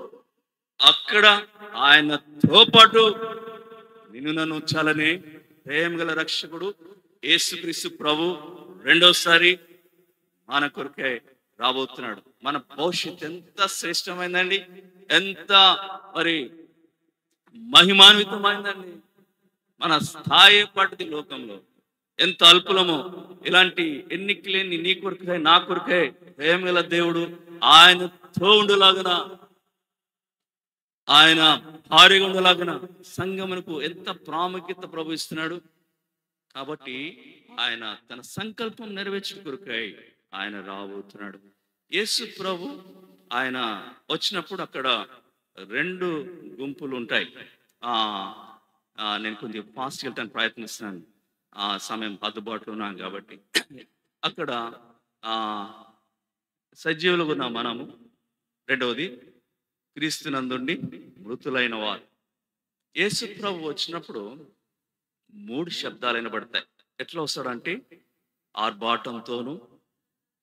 అక్కడ ఆయనతో పాటు నిన్ను నన్ను ఉంచాలని ప్రేమ గల రక్షకుడు యేసుక్రీస్తు ప్రభు రెండోసారి మన కొరకే రాబోతున్నాడు. మన భవిష్యత్తు ఎంత శ్రేష్టమైందండి, ఎంత మరి మహిమాన్వితమైందండి. మన స్థాయి పడ్డది లోకంలో ఎంత అల్పులమో, ఇలాంటి ఎన్నిక లేని నీ కొరకై నా కొరకై ప్రేమ గల దేవుడు ఆయనతో ఉండులాగన, ఆయన భార్యగా ఉండలాగన సంఘమునకు ఎంత ప్రాముఖ్యత ప్రభు ఇస్తున్నాడు. కాబట్టి ఆయన తన సంకల్పం నెరవేర్చిన కొరకై ఆయన రాబోతున్నాడు. యేసు ప్రభు ఆయన వచ్చినప్పుడు అక్కడ రెండు గుంపులు ఉంటాయి. ఆ, నేను కొద్దిగా ఫాస్ట్ వెళ్ళటానికి ప్రయత్నిస్తున్నాను, సమయం అందుబాటులో ఉన్నాను కాబట్టి. అక్కడ ఆ, సజీవులుగా ఉన్న మనము, రెండవది క్రీస్తునందుండి మృతులైన వారు. యేసు ప్రభు వచ్చినప్పుడు మూడు శబ్దాలు వినబడతాయి. ఎట్లా వస్తాడంటే ఆర్భాటంతోనూ,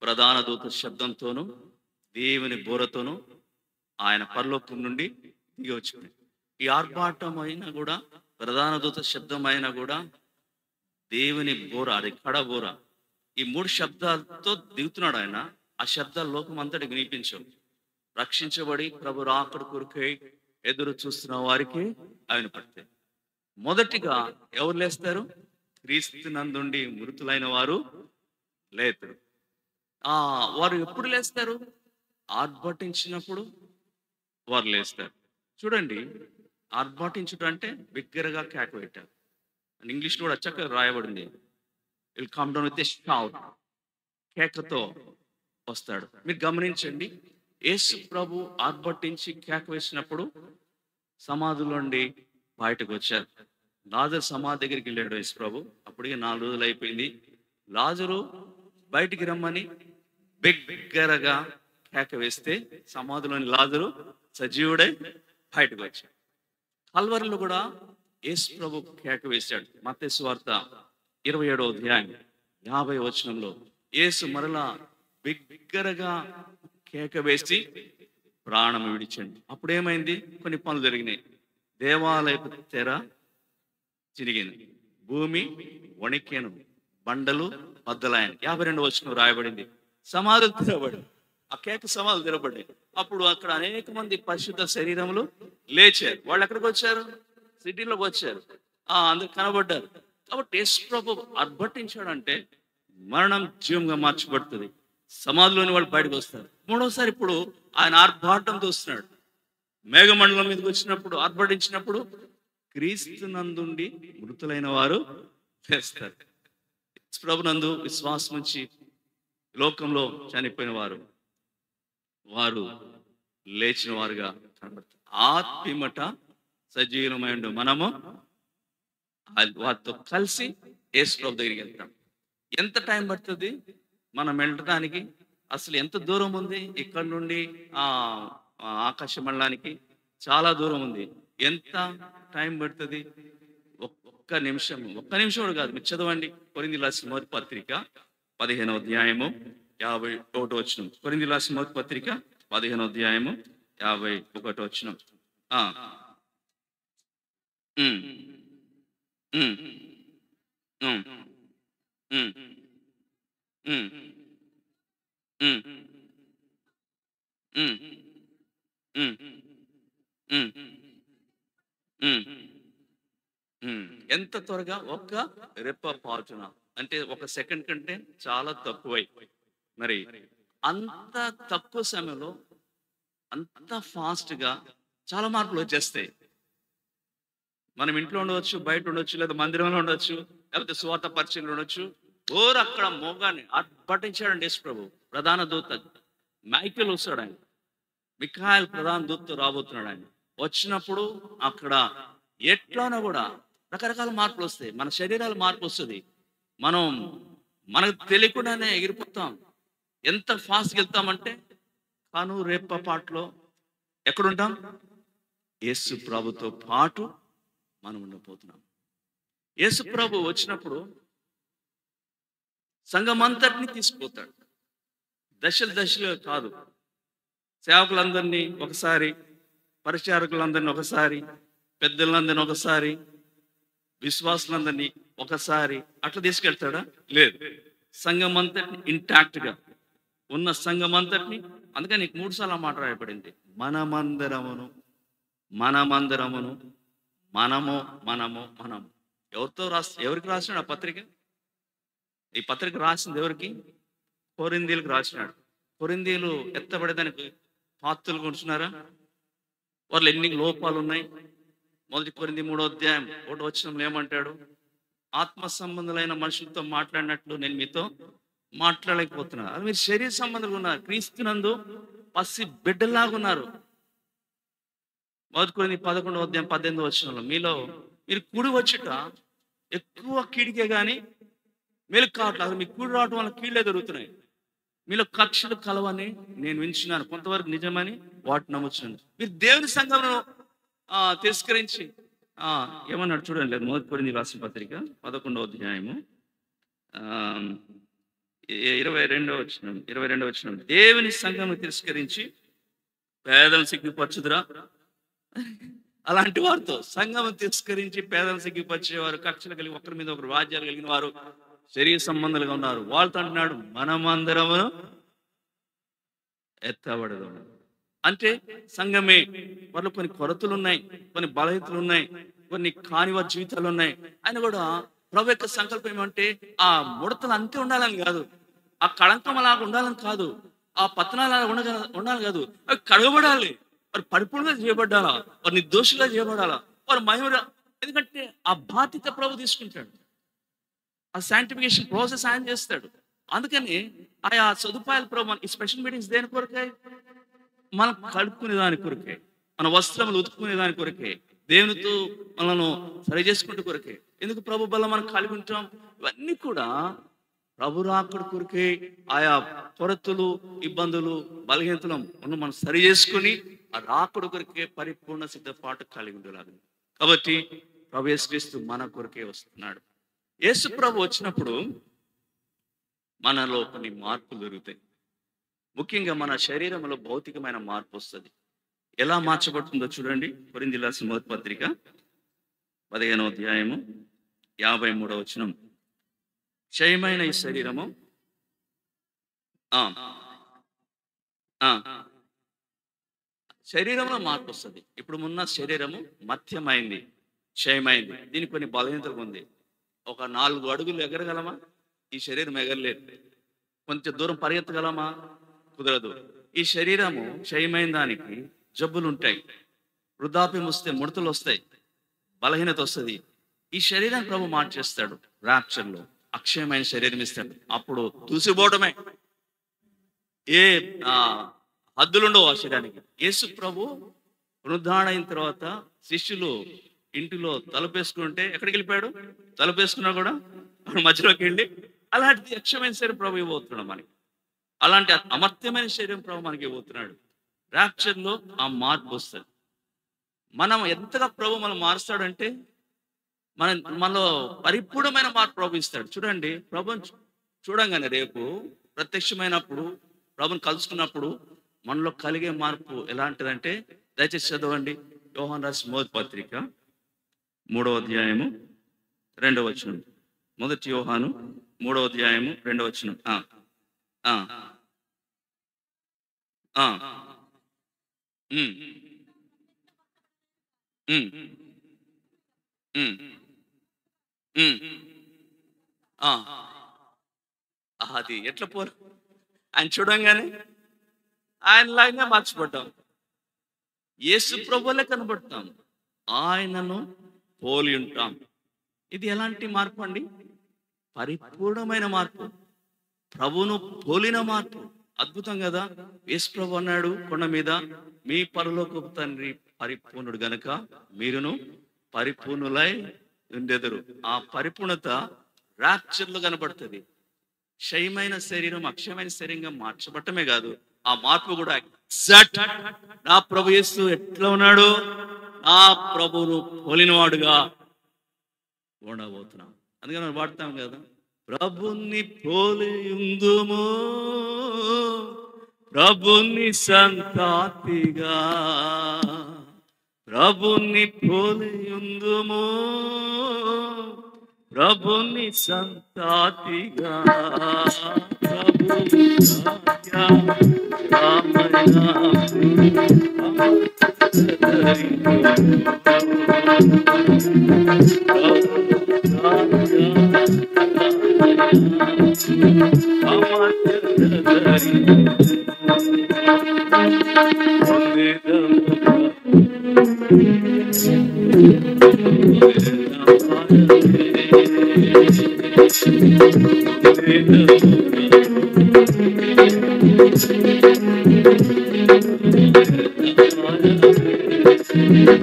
ప్రధాన దూత శబ్దంతోనూ, దేవుని బోరతోనూ ఆయన పరలోకం నుండి దిగి వచ్చింది. ఈ ఆర్భాటం అయినా కూడా, ప్రధాన దూత శబ్దం అయినా కూడా, దేవుని బోర, అది కడ బోర, ఈ మూడు శబ్దాలతో దిగుతున్నాడు ఆయన. ఆ శబ్దాలు లోకం అంతటి వినిపించవు. రక్షించబడి ప్రభు రాకడ కొరకై ఎదురు చూస్తున్న వారికి ఆయన పడతాయి. మొదటిగా ఎవరు లేస్తారు? క్రీస్తునందుండి మృతులైన వారు లేతారు. వారు ఎప్పుడు లేస్తారు? ఆర్భటించినప్పుడు వారు లేస్తారు. చూడండి, ఆర్భటించుట అంటే బిగ్గరగా కేక పెట్టారు. ఇంగ్లీష్లో కూడా చక్కగా రాయబడింది, will come down with a shout, కేకతో వస్తాడు. మీరు గమనించండి, యేసు ప్రభు ఆర్భటించి కేక వేసినప్పుడు సమాధుల నుండి బయటకు వచ్చారు. లాజరు సమాధి దగ్గరికి వెళ్ళాడు యేసు ప్రభు. అప్పటికే 4 రోజులు అయిపోయింది. లాజరు బయటికి రమ్మని బిగ్గరగా కేక వేస్తే సమాధిలోని లాజరు సజీవుడై బయటకు వచ్చాడు. కల్వరిలో కూడా యేసు ప్రభు కేక వేశాడు. మత్తయి సువార్త 27వ అధ్యాయం 50వ వచనంలో యేసు మరలా బిగ్గరగా కేక వేసి ప్రాణం విడిచండి. అప్పుడేమైంది? కొన్ని పనులు జరిగినాయి. దేవాలయపు తెర చిరిగింది, భూమి వణికెను, బండలు బద్దలాయను. 52వ వచనం రాయబడింది, సమాధులు తెరబడి, ఆ కేక సమాధులు తెరబడ్డాయి. అప్పుడు అక్కడ అనేక మంది పరిశుద్ధ శరీరములు లేచారు. వాళ్ళు ఎక్కడికి వచ్చారు? సిటీలోకి వచ్చారు. అందరు కనబడ్డారు. కాబట్టి యేసు ప్రభు ఆర్భటించాడంటే మరణం జీవంగా మార్చబడుతుంది. సమాధిలోని వాళ్ళు బయటకు వస్తారు. మూడోసారి ఇప్పుడు ఆయన ఆర్భాటంతో వస్తున్నాడు. మేఘమండలం మీదకి వచ్చినప్పుడు, ఆర్భటించినప్పుడు క్రీస్తునందుండి మృతులైన వారు లేస్తారు. ప్రభునందు విశ్వాసం నుంచి లోకంలో చనిపోయిన వారు లేచిన వారుగా కనబడతారు. ఆత్మీయమట సజీవమైండు మనము వారితో కలిసి యేసు ప్రభు దగ్గరికి వెళ్తాం. ఎంత టైం పడుతుంది మనం వెళ్ళడానికి? అసలు ఎంత దూరం ఉంది ఇక్కడ నుండి ఆకాశ మండలానికి? చాలా దూరం ఉంది. ఎంత టైం పడుతుంది? ఒక్క నిమిషం కూడా కాదు. మీరు చదవండి, కొరింథీయులకు రాసిన మొదటి పత్రిక 15వ అధ్యాయము 51వ వచనం. కొరింథీయులకు రాసిన మొదటి పత్రిక 15వ అధ్యాయము 51వ వచనం. ఎంత త్వరగా? ఒక్క రెప్ప పాటున, అంటే 1 సెకండ్ కంటే చాలా తక్కువై. మరి అంత తక్కువ సమయంలో అంత ఫాస్ట్గా చాలా మార్పులు వచ్చేస్తాయి. మనం ఇంట్లో ఉండవచ్చు, బయట ఉండొచ్చు, లేదా మందిరంలో ఉండొచ్చు, లేకపోతే సువార్త పరిచయంలో ఉండొచ్చు. అక్కడ మోగాన్ని ఆర్భటించాడండి యేసు ప్రభు. ప్రధాన దూత మైకేల్ వస్తాడు, ఆయన మిఖాయేల్ ప్రధాన దూతతో రాబోతున్నాడు. ఆయన వచ్చినప్పుడు అక్కడ ఎట్లానో కూడా రకరకాల మార్పులు వస్తాయి. మన శరీరాలు మార్పు వస్తుంది. మనకు తెలియకుండానే ఎగిరిపోతాం. ఎంత ఫాస్ట్గా వెళ్తామంటే కను రెప్ప పాటలో ఎక్కడుంటాం? యేసు ప్రభుతో పాటు మనం ఉండబోతున్నాం. యేసు ప్రభు వచ్చినప్పుడు సంఘమంతటిని తీసుకుపోతాడు. దశలు కాదు. సేవకులందరినీ ఒకసారి, పరిచారకులందరినీ ఒకసారి, పెద్దలందరినీ ఒకసారి, విశ్వాసులందరినీ ఒకసారి అట్లా తీసుకెళ్తాడా? లేదు. సంఘమంతటిని ఇంటాక్ట్గా ఉన్న సంఘమంతటిని. అందుకని నీకు 3 సార్లు మాట రాయబడింది, మనమందరమును మనమందరమును మనము. ఎవరికి రాసినాడు ఆ పత్రిక? ఈ పత్రిక రాసింది ఎవరికి? కొరింథీయులకు రాసినాడు. కొరింథీయులు ఎత్తబడేదానికి పాత్రలు కొంటున్నారా? వాళ్ళు ఎన్ని లోపాలు ఉన్నాయి? మొదటి కొరింథీ 3వ అధ్యాయం 1వ వచనంలో ఏమంటాడు? ఆత్మ సంబంధులైన మనుషులతో మాట్లాడినట్లు నేను మీతో మాట్లాడలేకపోతున్నా. అది మీరు శరీర సంబంధాలు ఉన్నారు. క్రీస్తునందు పసి బిడ్డలాగా ఉన్నారు. మొదటి కొరింథీ 11వ అధ్యాయం 18వ వచనంలో మీరు కూడి వచ్చుట ఎక్కువ కీడికే కానీ మేలు కావట్లేదు. మీకు కూడి రావటం వల్ల కీళ్ళే దొరుకుతున్నాయి. మీలో కక్షలు కలవని నేను వింటున్నాను, కొంతవరకు నిజమని వాటిని నమ్ముతున్నాను. మీరు దేవుని సంఘంలో తిరస్కరించి ఏమన్నాడు చూడండి. లేదు, మొదటి కొరింథీ రాసిన పత్రిక 11వ అధ్యాయము 22వ వచనం. దేవుని సంఘం తిరస్కరించి పేదలను సిగ్గుపరచుదురా? అలాంటి వారితో సంఘం తిరస్కరించి పేదలను సిగ్గుపరిచేవారు, కక్షలు కలిగి ఒకరి మీద ఒకరు రాజ్యాలు కలిగిన వారు, శరీర సంబంధాలుగా ఉన్నారు. వాళ్ళతో అంటున్నాడు మనమందరము ఎత్తబడదు. అంటే సంఘమే వాళ్ళు కొన్ని కొరతలు ఉన్నాయి, కొన్ని బలహీనతలు ఉన్నాయి, కొన్ని కానివారి జీవితాలు ఉన్నాయి. ఆయన కూడా ప్రభు యొక్క సంకల్పం ఏమంటే ఆ ముడతలు అంతే ఉండాలని కాదు, ఆ కళంకం అలాగ ఉండాలని కాదు, ఆ పతనాలు అలా ఉండాలి కాదు, అవి కడగబడాలి. వారు పరిపూర్ణంగా చేయబడ్డాలా, వారు నిర్దోషులుగా చేయబడాలా, వారు మహిమ. ఎందుకంటే ఆ బాధ్యత ప్రభు తీసుకుంటాడు, ఆ శాంటిఫికేషన్ ప్రాసెస్ ఆయన చేస్తాడు. అందుకని ఆయా సదుపాయాలు ప్రభు ఈ స్పెషల్ మీటింగ్స్ దేని కొరకే? మనం కడుక్కునే దాని కొరకే, మన వస్త్రములు ఉతుక్కునే దాని కొరకే, దేవునితో మనను సరి చేసుకుంటే కొరకే. ఎందుకు ప్రభు బల్ల మనం కలిగి ఉంటాం? ఇవన్నీ కూడా ప్రభు రాకడ కొరకే. ఆయా కొరతలు, ఇబ్బందులు, బలహీనతలు మనం సరి చేసుకుని ఆ రాకడ కొరకే పరిపూర్ణ సిద్ధపాటు కలిగి ఉండేలాగా. కాబట్టి ప్రభు యేసుక్రీస్తు మన కొరకే వస్తున్నాడు. యేసు ప్రభు వచ్చినప్పుడు మనలో కొన్ని మార్పులు జరుగుతాయి. ముఖ్యంగా మన శరీరంలో భౌతికమైన మార్పు వస్తుంది. ఎలా మార్చబడుతుందో చూడండి. కొరింథీ రాసిన మొదటి పత్రిక 15వ అధ్యాయము 53వ వచనం. క్షయమైన ఈ శరీరము శరీరంలో మార్పు వస్తుంది. ఇప్పుడు ఉన్న శరీరము మధ్యమైంది, క్షయమైంది. దీనికి కొన్ని బలహీనతలు ఉంది. ఒక 4 అడుగులు ఎగరగలమా? ఈ శరీరం ఎగరలేదు. కొంచెం దూరం పరిగెత్తగలమా? కుదరదు. ఈ శరీరము క్షయమైన దానికి జబ్బులు ఉంటాయి, వృద్ధాప్యం వస్తే ముడతలు వస్తాయి, బలహీనత వస్తుంది. ఈ శరీరాన్ని ప్రభు మార్చేస్తాడు. రాప్చర్లో అక్షయమైన శరీరం ఇస్తాడు. అప్పుడు దూసిపోవడమే, ఏ హద్దులుండవు ఆ శరీరానికి. యేసు ప్రభు పునరుద్ధరణ అయిన తర్వాత శిష్యులు ఇంటిలో తలుపేసుకుంటే ఎక్కడికి వెళ్ళిపోయాడు? తలుపేసుకున్నా కూడా మధ్యలోకి వెళ్ళి అలాంటి అక్షయమైన శరీరం ప్రభు ఇవ్వబోతున్నాడు మనకి. అలాంటి అమర్త్యమైన శరీరం ప్రభు మనకి ఇవ్వబోతున్నాడు. రాప్చర్లో ఆ మార్పు వస్తుంది. మనం ఎంతగా ప్రభు మనం మారుస్తాడంటే మనలో పరిపూర్ణమైన మార్పు ప్రభు ఇస్తాడు. చూడండి, ప్రభుని చూడంగానే రేపు ప్రత్యక్షమైనప్పుడు, ప్రభుని కలుసుకున్నప్పుడు మనలో కలిగే మార్పు ఎలాంటిదంటే, దయచేసి చదవండి. యోహాను రాసిన మొదటి పత్రిక 3వ అధ్యాయము 2వ వచనం. మొదటి యోహాను 3వ అధ్యాయము 2వ వచనం. అది ఎట్లా పోరు? ఆయన చూడంగానే ఆయనలాగానే మార్చిపడ్డాం. యేసు ప్రభువులే కనబడతాం, ఆయనను పోలి ఉంటాం. ఇది ఎలాంటి మార్పు అండి? పరిపూర్ణమైన మార్పు, ప్రభువును పోలిన మార్పు. అద్భుతం కదా. యేసు ప్రభు అన్నాడు కొండ మీద, మీ పరలోకపు తండ్రి పరిపూర్ణుడు గనుక మీరును పరిపూర్ణులై ఉండెదరు. ఆ పరిపూర్ణత రాప్చర్లో కనబడుతుంది. క్షయమైన శరీరం అక్షయమైన శరీరంగా మార్చబట్టమే కాదు, ఆ మార్పు కూడా ఎగ్జాక్ట్ నా ప్రభు యేసు ఎట్లా ఉన్నాడు, నా ప్రభువును పోలినవాడుగా ఉండబోతున్నాం. అందుకని మనం వాడతాం కదా, ప్రభుని పోలియుందుము, ప్రభుని సంతాతిగా, ప్రభుని పోలియుందుము, ప్రభుని సంతాతిగా, గొప్ప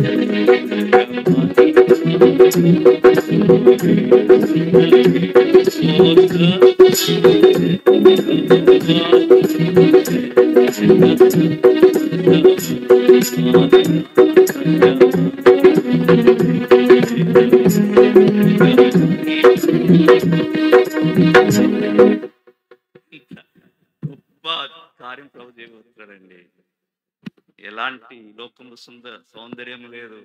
కార్యం ప్రభు చేయబోతున్నాడండి. ఎలాంటి లోకంలో సౌందర్యం లేదు,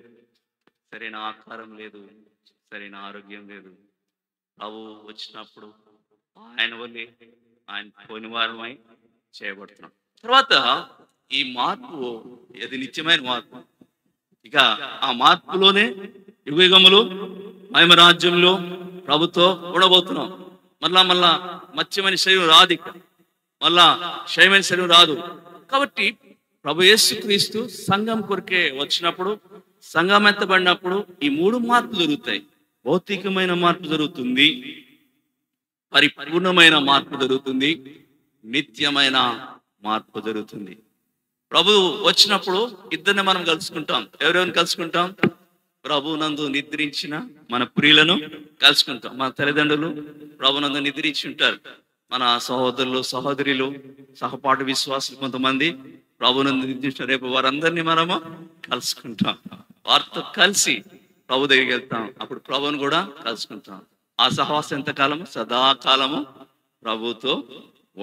సరైన ఆకారం లేదు, సరైన ఆరోగ్యం లేదు. ప్రభు వచ్చినప్పుడు ఆయన వల్లే ఆయన పోయిన వారమై చేయబడుతున్నాం. తర్వాత ఈ మార్పు అది నిత్యమైన మార్పు. ఇక ఆ మార్పులోనే యుగయుగములు మహిమ రాజ్యంలో ప్రభుతో ఉండబోతున్నాం. మళ్ళా మత్స్యమైన శరీరం రాదు, ఇక మళ్ళా క్షయమైన శరీరం రాదు. కాబట్టి ప్రభు యేసుక్రీస్తు సంఘం కొరకే వచ్చినప్పుడు, సంఘం ఎత్తబడినప్పుడు ఈ మూడు మార్పులు జరుగుతాయి. భౌతికమైన మార్పు జరుగుతుంది, పరిపూర్ణమైన మార్పు జరుగుతుంది, నిత్యమైన మార్పు జరుగుతుంది. ప్రభు వచ్చినప్పుడు ఇద్దరిని మనం కలుసుకుంటాం. ఎవరెవరిని కలుసుకుంటాం? ప్రభు నందు నిద్రించిన మన ప్రియులను కలుసుకుంటాం. మన తల్లిదండ్రులు ప్రభు నందు నిద్రించి ఉంటారు. మన సహోదరులు, సహోదరులు, సహపాఠ విశ్వాసులు కొంతమంది ప్రభు నందు నిద్రించిన రేపు వారందరినీ మనము కలుసుకుంటాం. వారితో కలిసి ప్రభు దగ్గరికి వెళ్తాం. అప్పుడు ప్రభుని కూడా కలుసుకుంటాం. ఆ సహవాసం ఎంతకాలము? సదాకాలము ప్రభుతో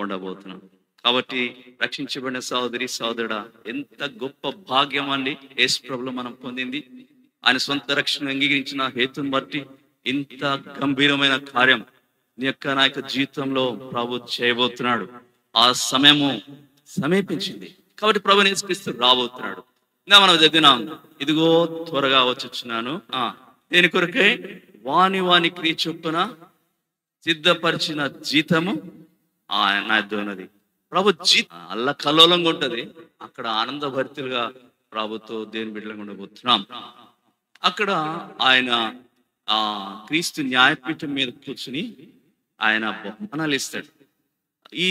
ఉండబోతున్నాం. కాబట్టి రక్షించబడిన సహోదరి, సహోదరుడా, ఎంత గొప్ప భాగ్యం అండి యేసు ప్రభులో మనం పొందింది. ఆయన సొంత రక్షణ అంగీకరించిన హేతుని బట్టి ఇంత గంభీరమైన కార్యం నీ యొక్క నా యొక్క జీవితంలో ప్రభు చేయబోతున్నాడు. ఆ సమయము సమీపించింది కాబట్టి ప్రభుని యేసుక్రీస్తు రాబోతున్నాడు. ఇంకా మనం చదివినాం, ఇదిగో త్వరగా వచ్చుచున్నాను. దేని కొరకై? వాని క్రియ చొప్పున సిద్ధపరిచిన జీతము ఆయన ఉన్నది. ప్రభు అల్ల కల్లోలంగా ఉంటది. అక్కడ ఆనందభరితులుగా ప్రభుతో దేని బిడ్డలుగా ఉండబోతున్నాం. అక్కడ ఆయన క్రీస్తు న్యాయపీఠం మీద కూర్చుని ఆయన బహుమానాలు ఇస్తాడు. ఈ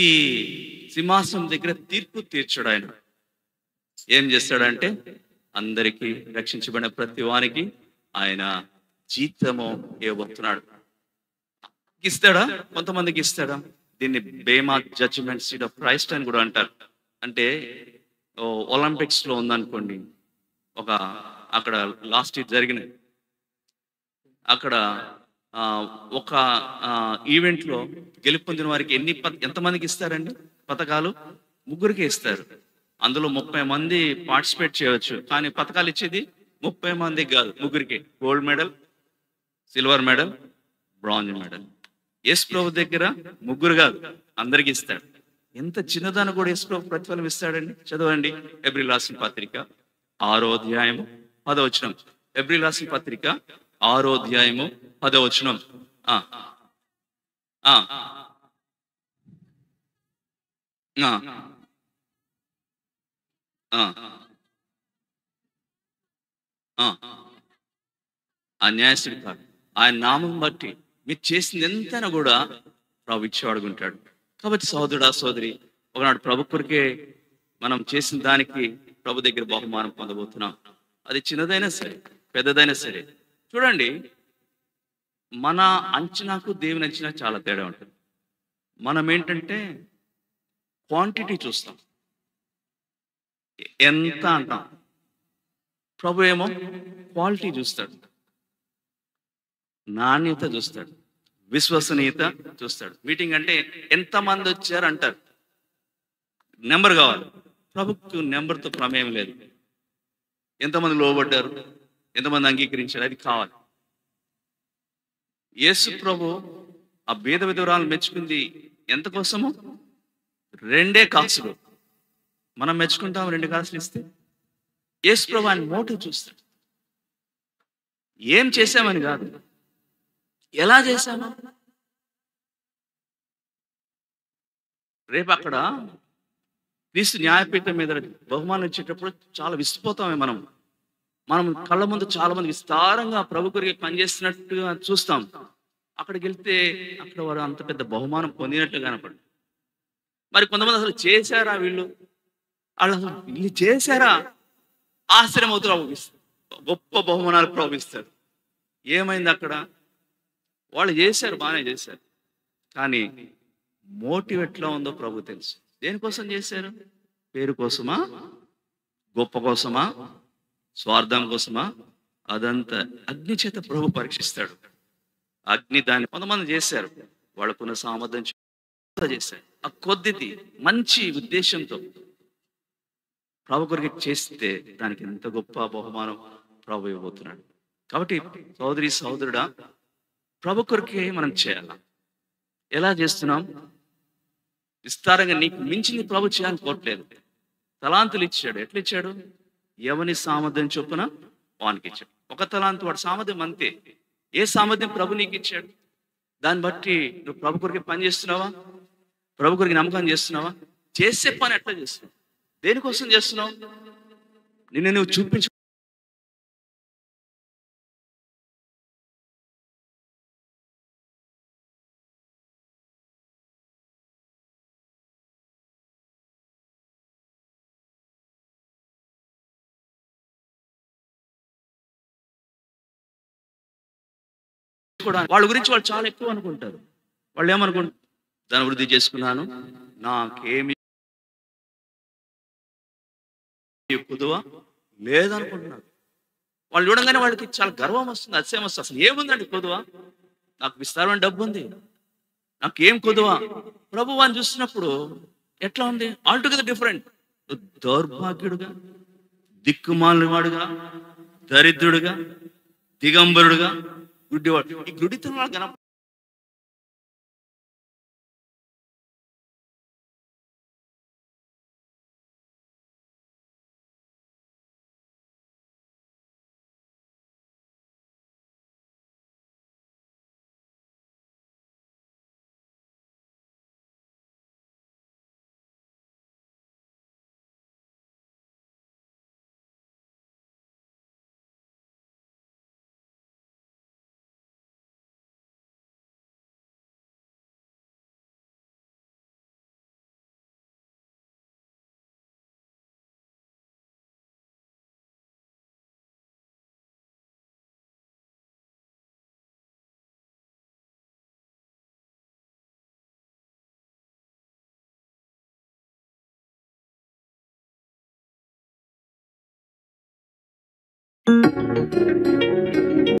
సింహాసనం దగ్గర తీర్పు తీర్చాడు. ఆయన ఏం చేస్తాడంటే అందరికీ, రక్షించబడిన ప్రతి వానికి ఆయన జీతము ఇవ్వబోతున్నాడు. ఇస్తాడా? కొంతమందికి ఇస్తాడా? దీన్ని Bhima judgement seat of Christ అని కూడా అంటారు. అంటే ఒలింపిక్స్ లో ఉందనుకోండి, అక్కడ లాస్ట్ ఇయర్ జరిగినది. అక్కడ ఒక ఈవెంట్ లో గెలుపొందిన వారికి ఎంతమందికి ఇస్తారండి పథకాలు? 3కే ఇస్తారు. అందులో 30 మంది పార్టిసిపేట్ చేయవచ్చు, కానీ పథకాలు ఇచ్చేది 30 మందికి కాదు, 3కే. Gold medal, silver medal, bronze medal. Yesu ప్రభు దగ్గర 3 కాదు, అందరికి ఇస్తాడు. ఎంత చిన్నదాన్ని కూడా యేసు ప్రభు ప్రతిఫలం ఇస్తాడండి. చదవండి ఎబ్రిల్ రాసిన పత్రిక 6వ అధ్యాయము 10వ వచనం. ఎబ్రిల్ రాసిన పత్రిక 6వ అధ్యాయము 10వ వచనం. అన్యాయస్తుడు కాదు, ఆయన నామం బట్టి మీరు చేసింది ఎంతైనా కూడా ప్రభు ఇచ్చేవాడుకుంటాడు. కాబట్టి సహోదరుడా, సోదరి, ఒకనాడు ప్రభు కొరికే మనం చేసిన దానికి ప్రభు దగ్గర బహుమానం పొందబోతున్నాం. అది చిన్నదైనా సరే, పెద్దదైనా సరే. చూడండి, మన అంచనాకు దేవుని అంచనా చాలా తేడా ఉంటుంది. మనం ఏంటంటే క్వాంటిటీ చూస్తాం, ఎంత అంటాం. ప్రభు ఏమో క్వాలిటీ చూస్తాడు, నాణ్యత చూస్తాడు, విశ్వసనీయత చూస్తాడు. మీటింగ్ అంటే ఎంతమంది వచ్చారు అంటారు, నెంబర్ కావాలి. ప్రభుకు నెంబర్తో ప్రమేయం లేదు. ఎంతమంది లోబడ్డారు, ఎంతమంది అంగీకరించారు, అది కావాలి. యేసు ప్రభు ఆ భేద విధురాలను మెచ్చుకుంది ఎంత కోసము? 2 కాసులు. మనం మెచ్చుకుంటాం 2 కాసులు ఇస్తే. యేసు ప్రభు ఆయన మోటివ్ చూస్తాడు. ఏం చేశామని కాదు, ఎలా చేశామో. రేపు అక్కడ క్రీస్తు న్యాయపీఠం మీద బహుమానం ఇచ్చేటప్పుడు చాలా విసిపోతామే. మనం కళ్ళ ముందు చాలా మంది విస్తారంగా ప్రభు కొరికి పనిచేస్తున్నట్టుగా చూస్తాం. అక్కడికి వెళ్తే అక్కడ వారు అంత పెద్ద బహుమానం పొందినట్టు కనపడు. మరి కొంతమంది అసలు చేశారా, వీళ్ళు చేశారా, ఆశ్చర్యం అవుతారు. గొప్ప బహుమానాలు ప్రభు ఇస్తాడు. ఏమైంది అక్కడ? వాళ్ళు చేశారు, బాగానే చేశారు, కానీ మోటివ్ ఎట్లా ఉందో ప్రభు తెలుసు. దేనికోసం చేశారు? పేరు కోసమా, గొప్ప కోసమా, స్వార్థం కోసమా? అదంతా అగ్ని చేత ప్రభు పరీక్షిస్తాడు. అగ్ని దాన్ని కొంతమంది చేశారు, వాళ్ళకున్న సామర్థ్యం చేశారు. ఆ కొద్దిది మంచి ఉద్దేశంతో ప్రభు కొరికి చేస్తే దానికి ఎంత గొప్ప బహుమానం ప్రభు ఇవ్వబోతున్నాడు. కాబట్టి సోదరి సోదరుడా, ప్రభు కొరికి మనం చేయాలి. ఎలా చేస్తున్నాం? విస్తారంగా నీకు మించింది ప్రభు చేయాలని కోరట్లేదు. తలాంతులు ఇచ్చాడు. ఎట్లా ఇచ్చాడు? ఎవని సామర్థ్యం చొప్పున వానికి ఇచ్చాడు. ఒక తలాంతు వాడు సామర్థ్యం అంతే. ఏ సామర్థ్యం ప్రభు నీకు ఇచ్చాడు, దాన్ని బట్టి నువ్వు ప్రభు కొరికి పని చేస్తున్నావా? ప్రభు కొరికి నమ్మకం చేస్తున్నావా? చేసే పని ఎట్లా చేస్తున్నావు? దేనికోసం చేస్తున్నావు? నిన్ను నువ్వు చూపించు. వాళ్ళ గురించి వాళ్ళు చాలా ఎక్కువ అనుకుంటారు. వాళ్ళు ఏమనుకుంటారు? దాని వృద్ధి చేసుకున్నాను, నాకేమి కుదువ లేదనుకుంటున్నారు. వాళ్ళు చూడంగానే వాళ్ళకి చాలా గర్వం వస్తుంది, అతిశయం వస్తుంది. అసలు ఏముందండి కుదువ? నాకు విస్తారమైన డబ్బు ఉంది, నాకేం కుదువ? ప్రభువాన్ని చూస్తున్నప్పుడు ఎట్లా ఉంది? Altogether different. దౌర్భాగ్యుడుగా, దిక్కుమాలినవాడుగా, దరిద్రుడుగా, దిగంబరుడుగా, గుడ్డివాడు. ఈ గుడితనం గణ